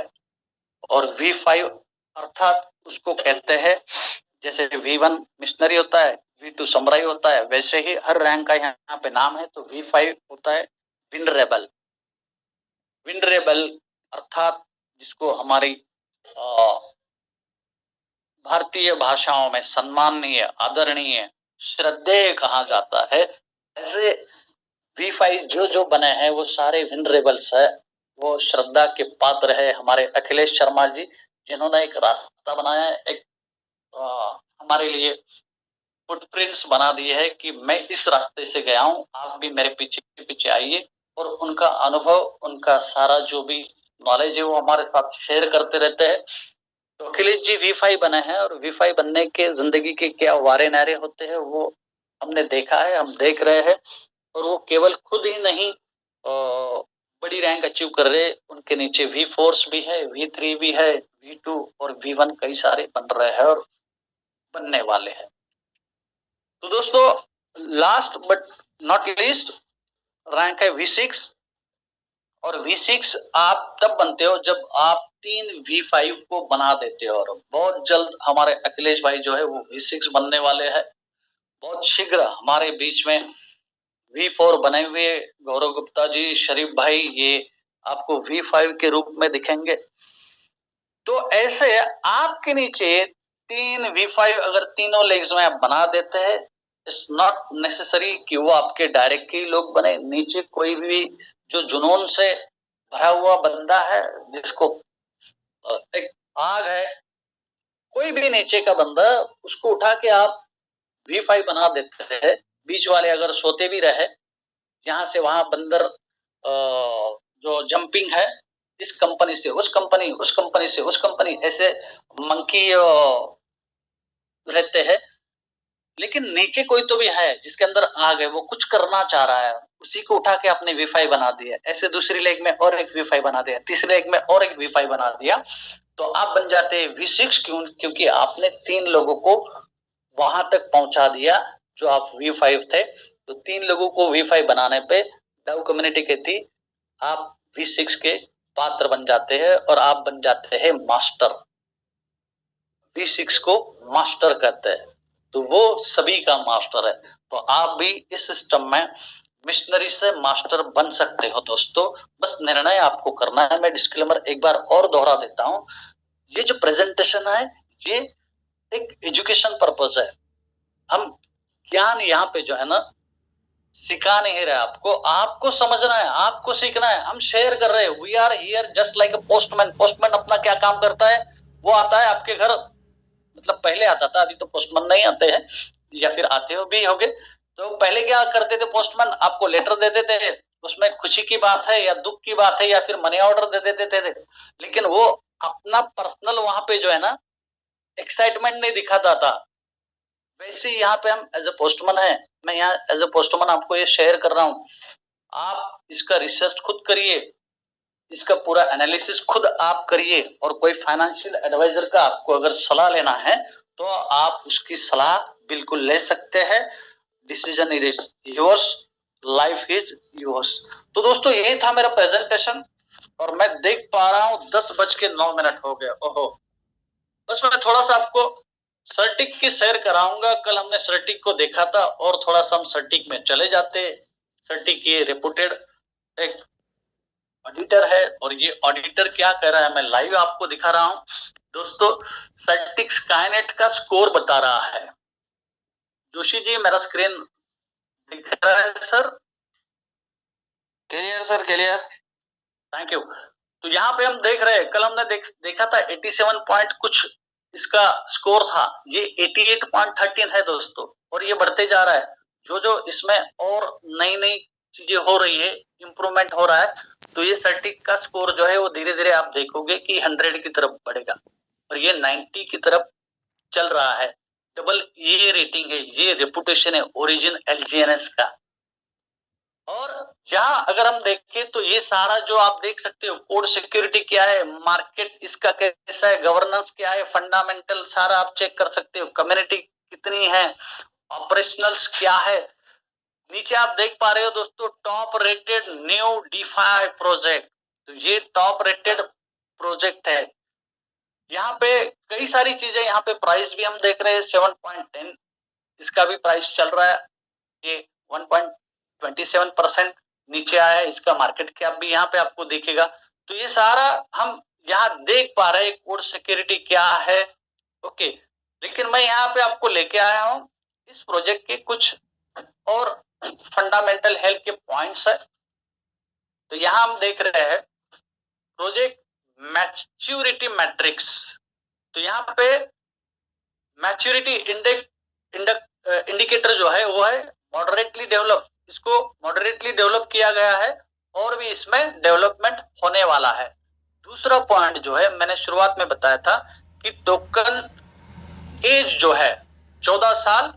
[SPEAKER 1] और V5 अर्थात उसको कहते हैं, जैसे V1 मिशनरी होता है, V2 समुराई होता है, वैसे ही हर रैंक का यहाँ पे नाम है। तो V5 होता है विंड रेबल। विंड रेबल अर्थात जिसको हमारी भारतीय भाषाओं में सम्माननीय, आदरणीय, श्रद्धेय कहा जाता है। ऐसे V5 जो बने हैं वो सारे विंड रेबल्स है। वो श्रद्धा के पात्र है हमारे अखिलेश शर्मा जी, जिन्होंने एक रास्ता बनाया है, एक हमारे लिए फुटप्रिंट्स बना दिए है कि मैं इस रास्ते से गया हूँ, आप भी मेरे पीछे पीछे आइए, और उनका अनुभव, उनका सारा जो भी नॉलेज है वो हमारे साथ शेयर करते रहते हैं। तो अखिलेश जी V5 बने हैं, और V5 बनने के जिंदगी के क्या वारे नारे होते हैं वो हमने देखा है, हम देख रहे हैं। और वो केवल खुद ही नहीं बड़ी रैंक अचीव कर रहे, उनके नीचे V4 भी है, V3 भी है, V2 और V1 कई सारे बन रहे हैं और बनने वाले हैं। तो दोस्तों, last but not least rank है V6, और V6 आप तब बनते हो जब आप 3 V5 को बना देते हो, और बहुत जल्द हमारे अखिलेश भाई जो है वो V6 बनने वाले हैं। बहुत शीघ्र हमारे बीच में V4 बने हुए गौरव गुप्ता जी, शरीफ भाई, ये आपको V5 के रूप में दिखेंगे। तो ऐसे आपके नीचे 3 V5 अगर तीनों लेग्स में आप बना देते हैं, इट्स नॉट नेसेसरी कि वो आपके डायरेक्ट ही लोग बने। नीचे कोई भी जो जुनून से भरा हुआ बंदा है, जिसको एक आग है, कोई भी नीचे का बंदा, उसको उठा के आप V5 बना देते हैं। बीच वाले अगर सोते भी रहे, यहाँ से वहां बंदर जो जंपिंग है, इस कंपनी से उस कंपनी, उस कंपनी से उस कंपनी, ऐसे मंकी रहते हैं। लेकिन नीचे कोई तो भी है जिसके अंदर आग है, वो कुछ करना चाह रहा है, उसी को उठा के आपने V5 बना दिया। ऐसे दूसरी लेग में और एक V5 बना दिया, तीसरी लेग में और एक V5 बना दिया, तो आप बन जाते हैं V6। क्योंकि आपने 3 लोगों को वहां तक पहुंचा दिया जो आप V5 थे। तो 3 लोगों को V5 बनाने पे डव कम्युनिटी कहती आप V6 के पात्र बन जाते हैं, और आप बन जाते हैं मास्टर। V6 को मास्टर कहते हैं, तो वो सभी का मास्टर है। तो आप भी इस सिस्टम में मिशनरी से मास्टर बन सकते हो दोस्तों। बस निर्णय आपको करना है। मैं डिस्क्लेमर एक बार और दोहरा देता हूं, ये जो प्रेजेंटेशन है ये एक एजुकेशन पर्पस है। हम ज्ञान यहाँ पे जो है ना सिखा नहीं रहे आपको, आपको समझना है, आपको सीखना है। हम शेयर कर रहे हैं, we are here just like a postman. Postman अपना क्या काम करता है, वो आता है आपके घर, मतलब पहले आता था, अभी तो पोस्टमैन नहीं आते हैं, या फिर आते हो भी होंगे। तो पहले क्या करते थे पोस्टमैन, आपको लेटर दे देते थे, उसमें खुशी की बात है या दुख की बात है या फिर मनी ऑर्डर दे देते थे। लेकिन वो अपना पर्सनल वहां पे जो है ना एक्साइटमेंट नहीं दिखाता था। वैसे यहाँ पे हम एज ए पोस्टमैन है, मैं यहाँ एज ए पोस्टमैन आपको ये शेयर कर रहा हूँ। आप इसका रिसर्च खुद करिए, इसका पूरा एनालिसिस खुद आप करिए, और कोई फाइनेंशियल एडवाइजर का आपको अगर सलाह लेना है तो आप उसकी सलाह बिल्कुल ले सकते हैं। Decision is yours, life is yours. तो दोस्तों ये था मेरा प्रेजेंटेशन, और मैं देख पा रहा हूँ 10:09 हो गया। ओहो, बस मैं थोड़ा सा आपको सर्टिक की शेयर कराऊंगा। कल हमने सर्टिक को देखा था, और थोड़ा सा हम सर्टिक में चले जाते। सर्टिक ये रेपुटेड एक ऑडिटर है, और ये ऑडिटर क्या कह रहा है मैं लाइव आपको दिखा रहा हूं दोस्तों। सर्टिक स्काईनेट का स्कोर बता रहा है। जोशी जी मेरा स्क्रीन दिख रहा है sir?
[SPEAKER 2] Clear sir, clear.
[SPEAKER 1] Thank you. तो यहाँ पे हम देख रहे हैं, कल हमने देखा था 87 पॉइंट कुछ इसका स्कोर था, ये 88.13 है दोस्तों, और ये बढ़ते जा रहा है। जो जो इसमें और नई नई चीजें हो रही है, इंप्रूवमेंट हो रहा है, तो ये सर्टिक का स्कोर जो है वो धीरे धीरे आप देखोगे कि 100 की तरफ बढ़ेगा, और ये 90 की तरफ चल रहा है। डबल ये रेटिंग है, ये रेपुटेशन है ओरिजिन एलजीएनएस का। और यहाँ अगर हम देखें तो ये सारा जो आप देख सकते हो, कोड सिक्योरिटी क्या है, मार्केट इसका कैसा है, गवर्नेंस क्या है, फंडामेंटल सारा आप चेक कर सकते हो, कम्युनिटी कितनी है, ऑपरेशनल्स क्या है। नीचे आप देख पा रहे हो दोस्तों, top rated new DeFi project. तो ये टॉप रेटेड प्रोजेक्ट है। यहाँ पे कई सारी चीजें, यहाँ पे प्राइस भी हम देख रहे हैं 7.10, इसका भी प्राइस चल रहा है, ये 1.27% नीचे आया है। इसका मार्केट कैप भी यहाँ पे आपको दिखेगा। तो ये सारा हम यहाँ देख पा रहे हैं कोड सिक्योरिटी क्या है। ओके, लेकिन मैं यहाँ पे आपको लेके आया हूँ इस प्रोजेक्ट के कुछ और फंडामेंटल हेल्थ के पॉइंट्स है। तो यहाँ हम देख रहे हैं प्रोजेक्ट मैच्योरिटी मैट्रिक्स। तो यहाँ पे मैच्योरिटी इंडिकेटर जो है वो है मॉडरेटली डेवलप, इसको मॉडरेटली डेवलप किया गया है और भी इसमें डेवलपमेंट होने वाला है। दूसरा पॉइंट जो है मैंने शुरुआत में बताया था कि टोकन एज जो है 14 साल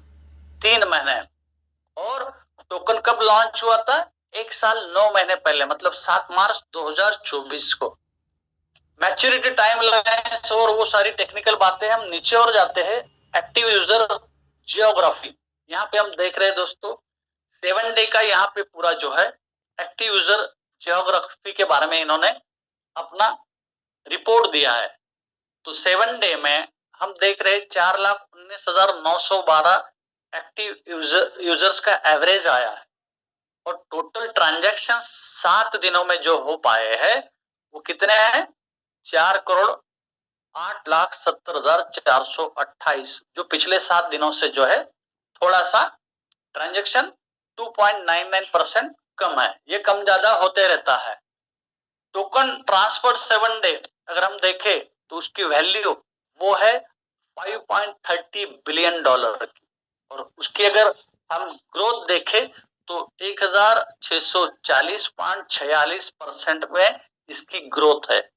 [SPEAKER 1] 3 महीने, और टोकन कब लॉन्च हुआ था? 1 साल 9 महीने पहले, मतलब 7 मार्च 2024 को। मैच्योरिटी टाइम लाइन्स और वो सारी टेक्निकल बातें हम नीचे और जाते हैं। एक्टिव यूजर जियोग्राफी, यहाँ पे हम देख रहे हैं दोस्तों 7 डे का यहाँ पे पूरा जो है एक्टिव यूजर जियोग्राफी के बारे में इन्होंने अपना रिपोर्ट दिया है। तो 7 डे में हम देख रहे हैं 4,19,912 एक्टिव यूजर्स का एवरेज आया है, और टोटल ट्रांजैक्शन 7 दिनों में जो हो पाए हैं वो कितने हैं? 4,08,70,428, जो पिछले 7 दिनों से जो है थोड़ा सा ट्रांजैक्शन 2.99% कम है। ये कम ज्यादा होते रहता है। टोकन ट्रांसफर 7 डे अगर हम देखें तो उसकी वैल्यू वो है $5.30 बिलियन की, और उसकी अगर हम ग्रोथ देखें तो 1,640.46% में इसकी ग्रोथ है।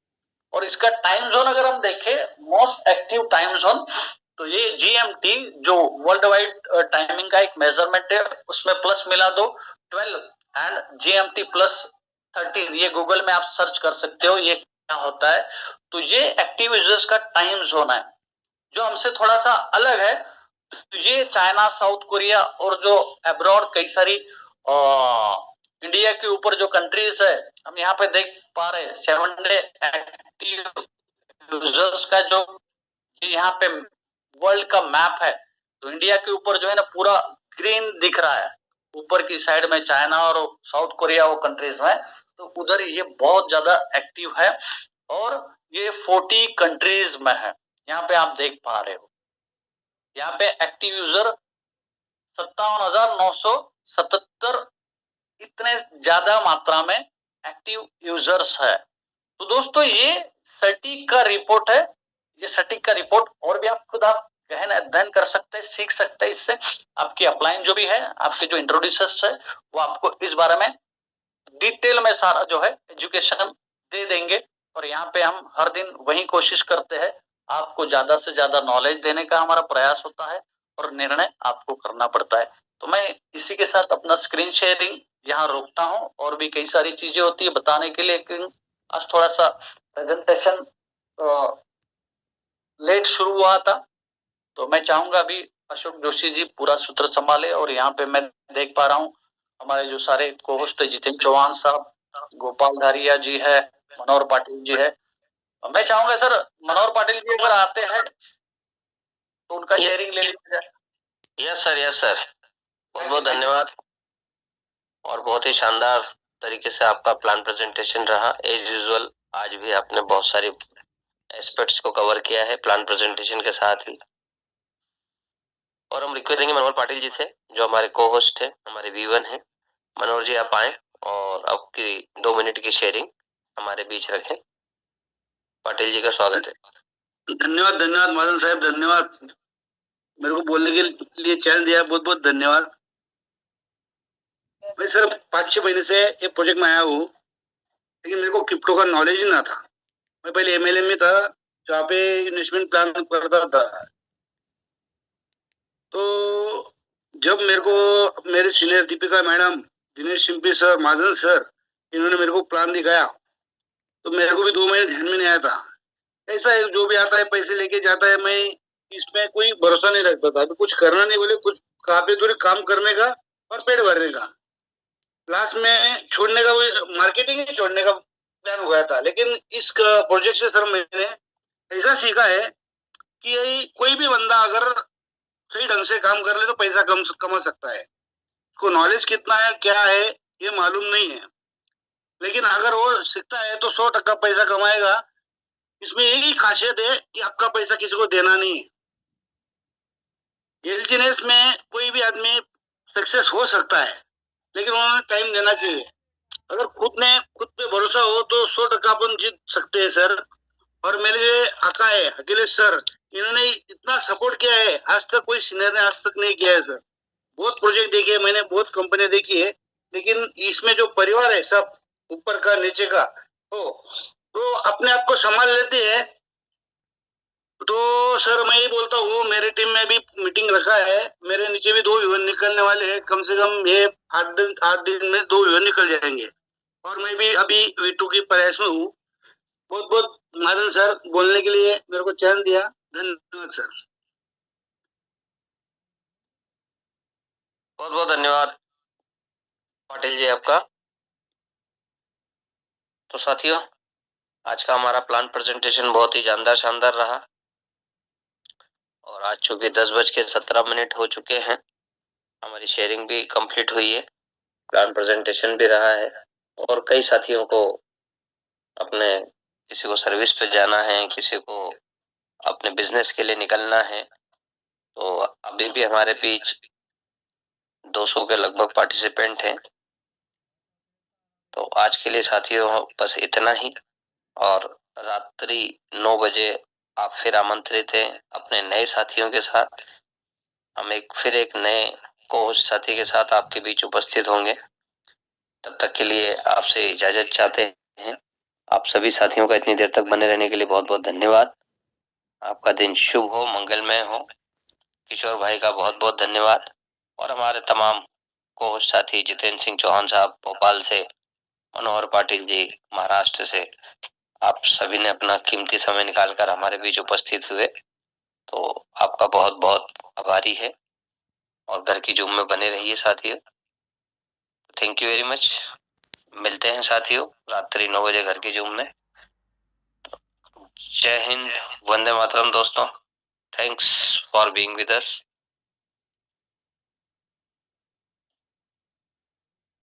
[SPEAKER 1] और इसका टाइम जोन अगर हम देखें, मोस्ट एक्टिव टाइम जोन, तो ये जीएमटी जो वर्ल्ड वाइड टाइमिंग का एक मेजरमेंट है, उसमें प्लस मिला दो 12 एंड जीएमटी प्लस 13, ये गूगल में आप सर्च कर सकते हो ये क्या होता है। तो ये एक्टिव यूजर्स का टाइम जोन है जो हमसे थोड़ा सा अलग है। तो ये चाइना, साउथ कोरिया और जो अब्रॉड कई सारी इंडिया के ऊपर जो कंट्रीज है हम यहाँ पे देख पा रहे हैं 7 डे एक्टिव यूजर्स का जो यहाँ पे वर्ल्ड का मैप है। तो इंडिया के ऊपर जो है ना पूरा ग्रीन दिख रहा है, ऊपर की साइड में चाइना और साउथ कोरिया वो कंट्रीज में, तो उधर ये बहुत ज्यादा एक्टिव है और ये 40 कंट्रीज में है। यहाँ पे आप देख पा रहे हो, यहाँ पे एक्टिव यूजर 57,977 इतने ज्यादा मात्रा में एक्टिव यूजर्स है। तो दोस्तों ये सटीक का रिपोर्ट है, ये सटीक का रिपोर्ट, और भी आप खुद आप गहन अध्ययन कर सकते हैं, सीख सकते हैं इससे। आपकी अपलाइन जो भी है, आपके जो इंट्रोड्यूसर्स है वो आपको इस बारे में डिटेल में सारा जो है एजुकेशन दे देंगे। और यहाँ पे हम हर दिन वही कोशिश करते हैं, आपको ज्यादा से ज्यादा नॉलेज देने का हमारा प्रयास होता है और निर्णय आपको करना पड़ता है। तो मैं इसी के साथ अपना स्क्रीन शेयरिंग यहाँ रोकता हूँ, और भी कई सारी चीजें होती है बताने के लिए, लेकिन आज थोड़ा सा प्रेजेंटेशन लेट शुरू हुआ था। तो मैं चाहूंगा अभी अशोक जोशी जी पूरा सूत्र संभाले, और यहाँ पे मैं देख पा रहा हूँ हमारे जो सारे को होस्ट है, जितेंद्र चौहान साहब, गोपाल धारिया जी है, मनोहर पाटिल जी है। मैं चाहूंगा सर मनोहर पाटिल जी अगर आते हैं तो उनका शेयरिंग ले लीजिए।
[SPEAKER 2] यस सर, यस सर, बहुत बहुत धन्यवाद। और बहुत ही शानदार तरीके से आपका प्लान प्रेजेंटेशन रहा एज यूजुअल। आज भी आपने बहुत सारे एस्पेक्ट्स को कवर किया है प्लान प्रेजेंटेशन के साथ ही। और हम रिक्वेस्ट करेंगे मनोहर पाटिल जी से, जो हमारे को होस्ट है, हमारे V1 है। मनोहर जी आप आए और आपकी 2 मिनट की शेयरिंग हमारे बीच रखें। पाटिल जी का स्वागत है।
[SPEAKER 3] धन्यवाद धन्यवाद महाजन साहब, धन्यवाद मेरे को बोलने के लिए चैनल दिया, बहुत बहुत धन्यवाद। मैं सर 5-6 महीने से ये प्रोजेक्ट में आया हूँ, लेकिन मेरे को क्रिप्टो का नॉलेज ही ना था। मैं पहले MLM में था, जहाँ पे इन्वेस्टमेंट प्लान करता था। तो जब मेरे को मेरे senior Deepika madam, Dinesh Simpi sir, Mahajan sir, इन्होंने मेरे को प्लान दिखाया, तो मेरे को भी 2 महीने ध्यान में नहीं आया था। ऐसा है, जो भी आता है पैसे लेके जाता है, मैं इसमें कोई भरोसा नहीं रखता था। तो कुछ करना नहीं, बोले कुछ कहाँ पे दूर काम करने का और पेट भरने का, लास्ट में छोड़ने का, वो मार्केटिंग ही छोड़ने का प्लान हो गया था। लेकिन इस प्रोजेक्ट से सर मैंने ऐसा सीखा है कि कोई भी बंदा अगर सही ढंग से काम कर ले तो पैसा कमा सकता है। उसको नॉलेज कितना है, क्या है, ये मालूम नहीं है, लेकिन अगर वो सीखता है तो 100% पैसा कमाएगा। इसमें एक ही खासियत है कि आपका पैसा किसी को देना नहीं है। एलजीनेस में कोई भी आदमी सक्सेस हो सकता है, लेकिन उन्होंने टाइम देना चाहिए। अगर खुद पे भरोसा हो तो 100% अपन जीत सकते हैं सर। और मेरे आका है अखिलेश सर, इन्होंने इतना सपोर्ट किया है, आज तक कोई सीनियर ने आज तक नहीं किया है सर। बहुत प्रोजेक्ट देखे हैं मैंने, बहुत कंपनी देखी है, लेकिन इसमें जो परिवार है सब ऊपर का नीचे का, तो अपने आप को संभाल लेते हैं। तो सर मैं ये बोलता हूँ, मेरे टीम में भी मीटिंग रखा है, मेरे नीचे भी 2 विवन निकलने वाले हैं, कम से कम ये 8 दिन में 2 विवन निकल जाएंगे, और मैं भी अभी V2 की प्रयास में हूँ। बहुत बहुत महाजन सर, बोलने के लिए मेरे को चांस दिया, धन्यवाद सर।
[SPEAKER 2] बहुत बहुत धन्यवाद पाटिल जी आपका। तो साथियों, आज का हमारा प्लान प्रेजेंटेशन बहुत ही जानदार शानदार रहा, और आज चूंकि 10:17 हो चुके हैं, हमारी शेयरिंग भी कंप्लीट हुई है, प्लान प्रेजेंटेशन भी रहा है, और कई साथियों को अपने, किसी को सर्विस पे जाना है, किसी को अपने बिजनेस के लिए निकलना है। तो अभी भी हमारे बीच 200 के लगभग पार्टिसिपेंट हैं। तो आज के लिए साथियों बस इतना ही, और रात्रि 9 बजे आप फिर आमंत्रित हैं अपने नए साथियों के साथ। हम फिर एक नए कोच साथी के साथ आपके बीच उपस्थित होंगे। तब तक के लिए आपसे इजाजत चाहते हैं। आप सभी साथियों का इतनी देर तक बने रहने के लिए बहुत बहुत धन्यवाद। आपका दिन शुभ हो, मंगलमय हो। किशोर भाई का बहुत बहुत धन्यवाद, और हमारे तमाम कोच साथी जितेंद्र सिंह चौहान साहब भोपाल से, मनोहर पाटिल जी महाराष्ट्र से, आप सभी ने अपना कीमती समय निकालकर हमारे बीच उपस्थित हुए, तो आपका बहुत बहुत आभारी है। और घर की जूम में बने रहिए साथियों। Thank you very much. मिलते हैं साथियों रात्रि 9 बजे घर की जूम में। जय हिंद, वंदे मातरम दोस्तों। Thanks for being with us.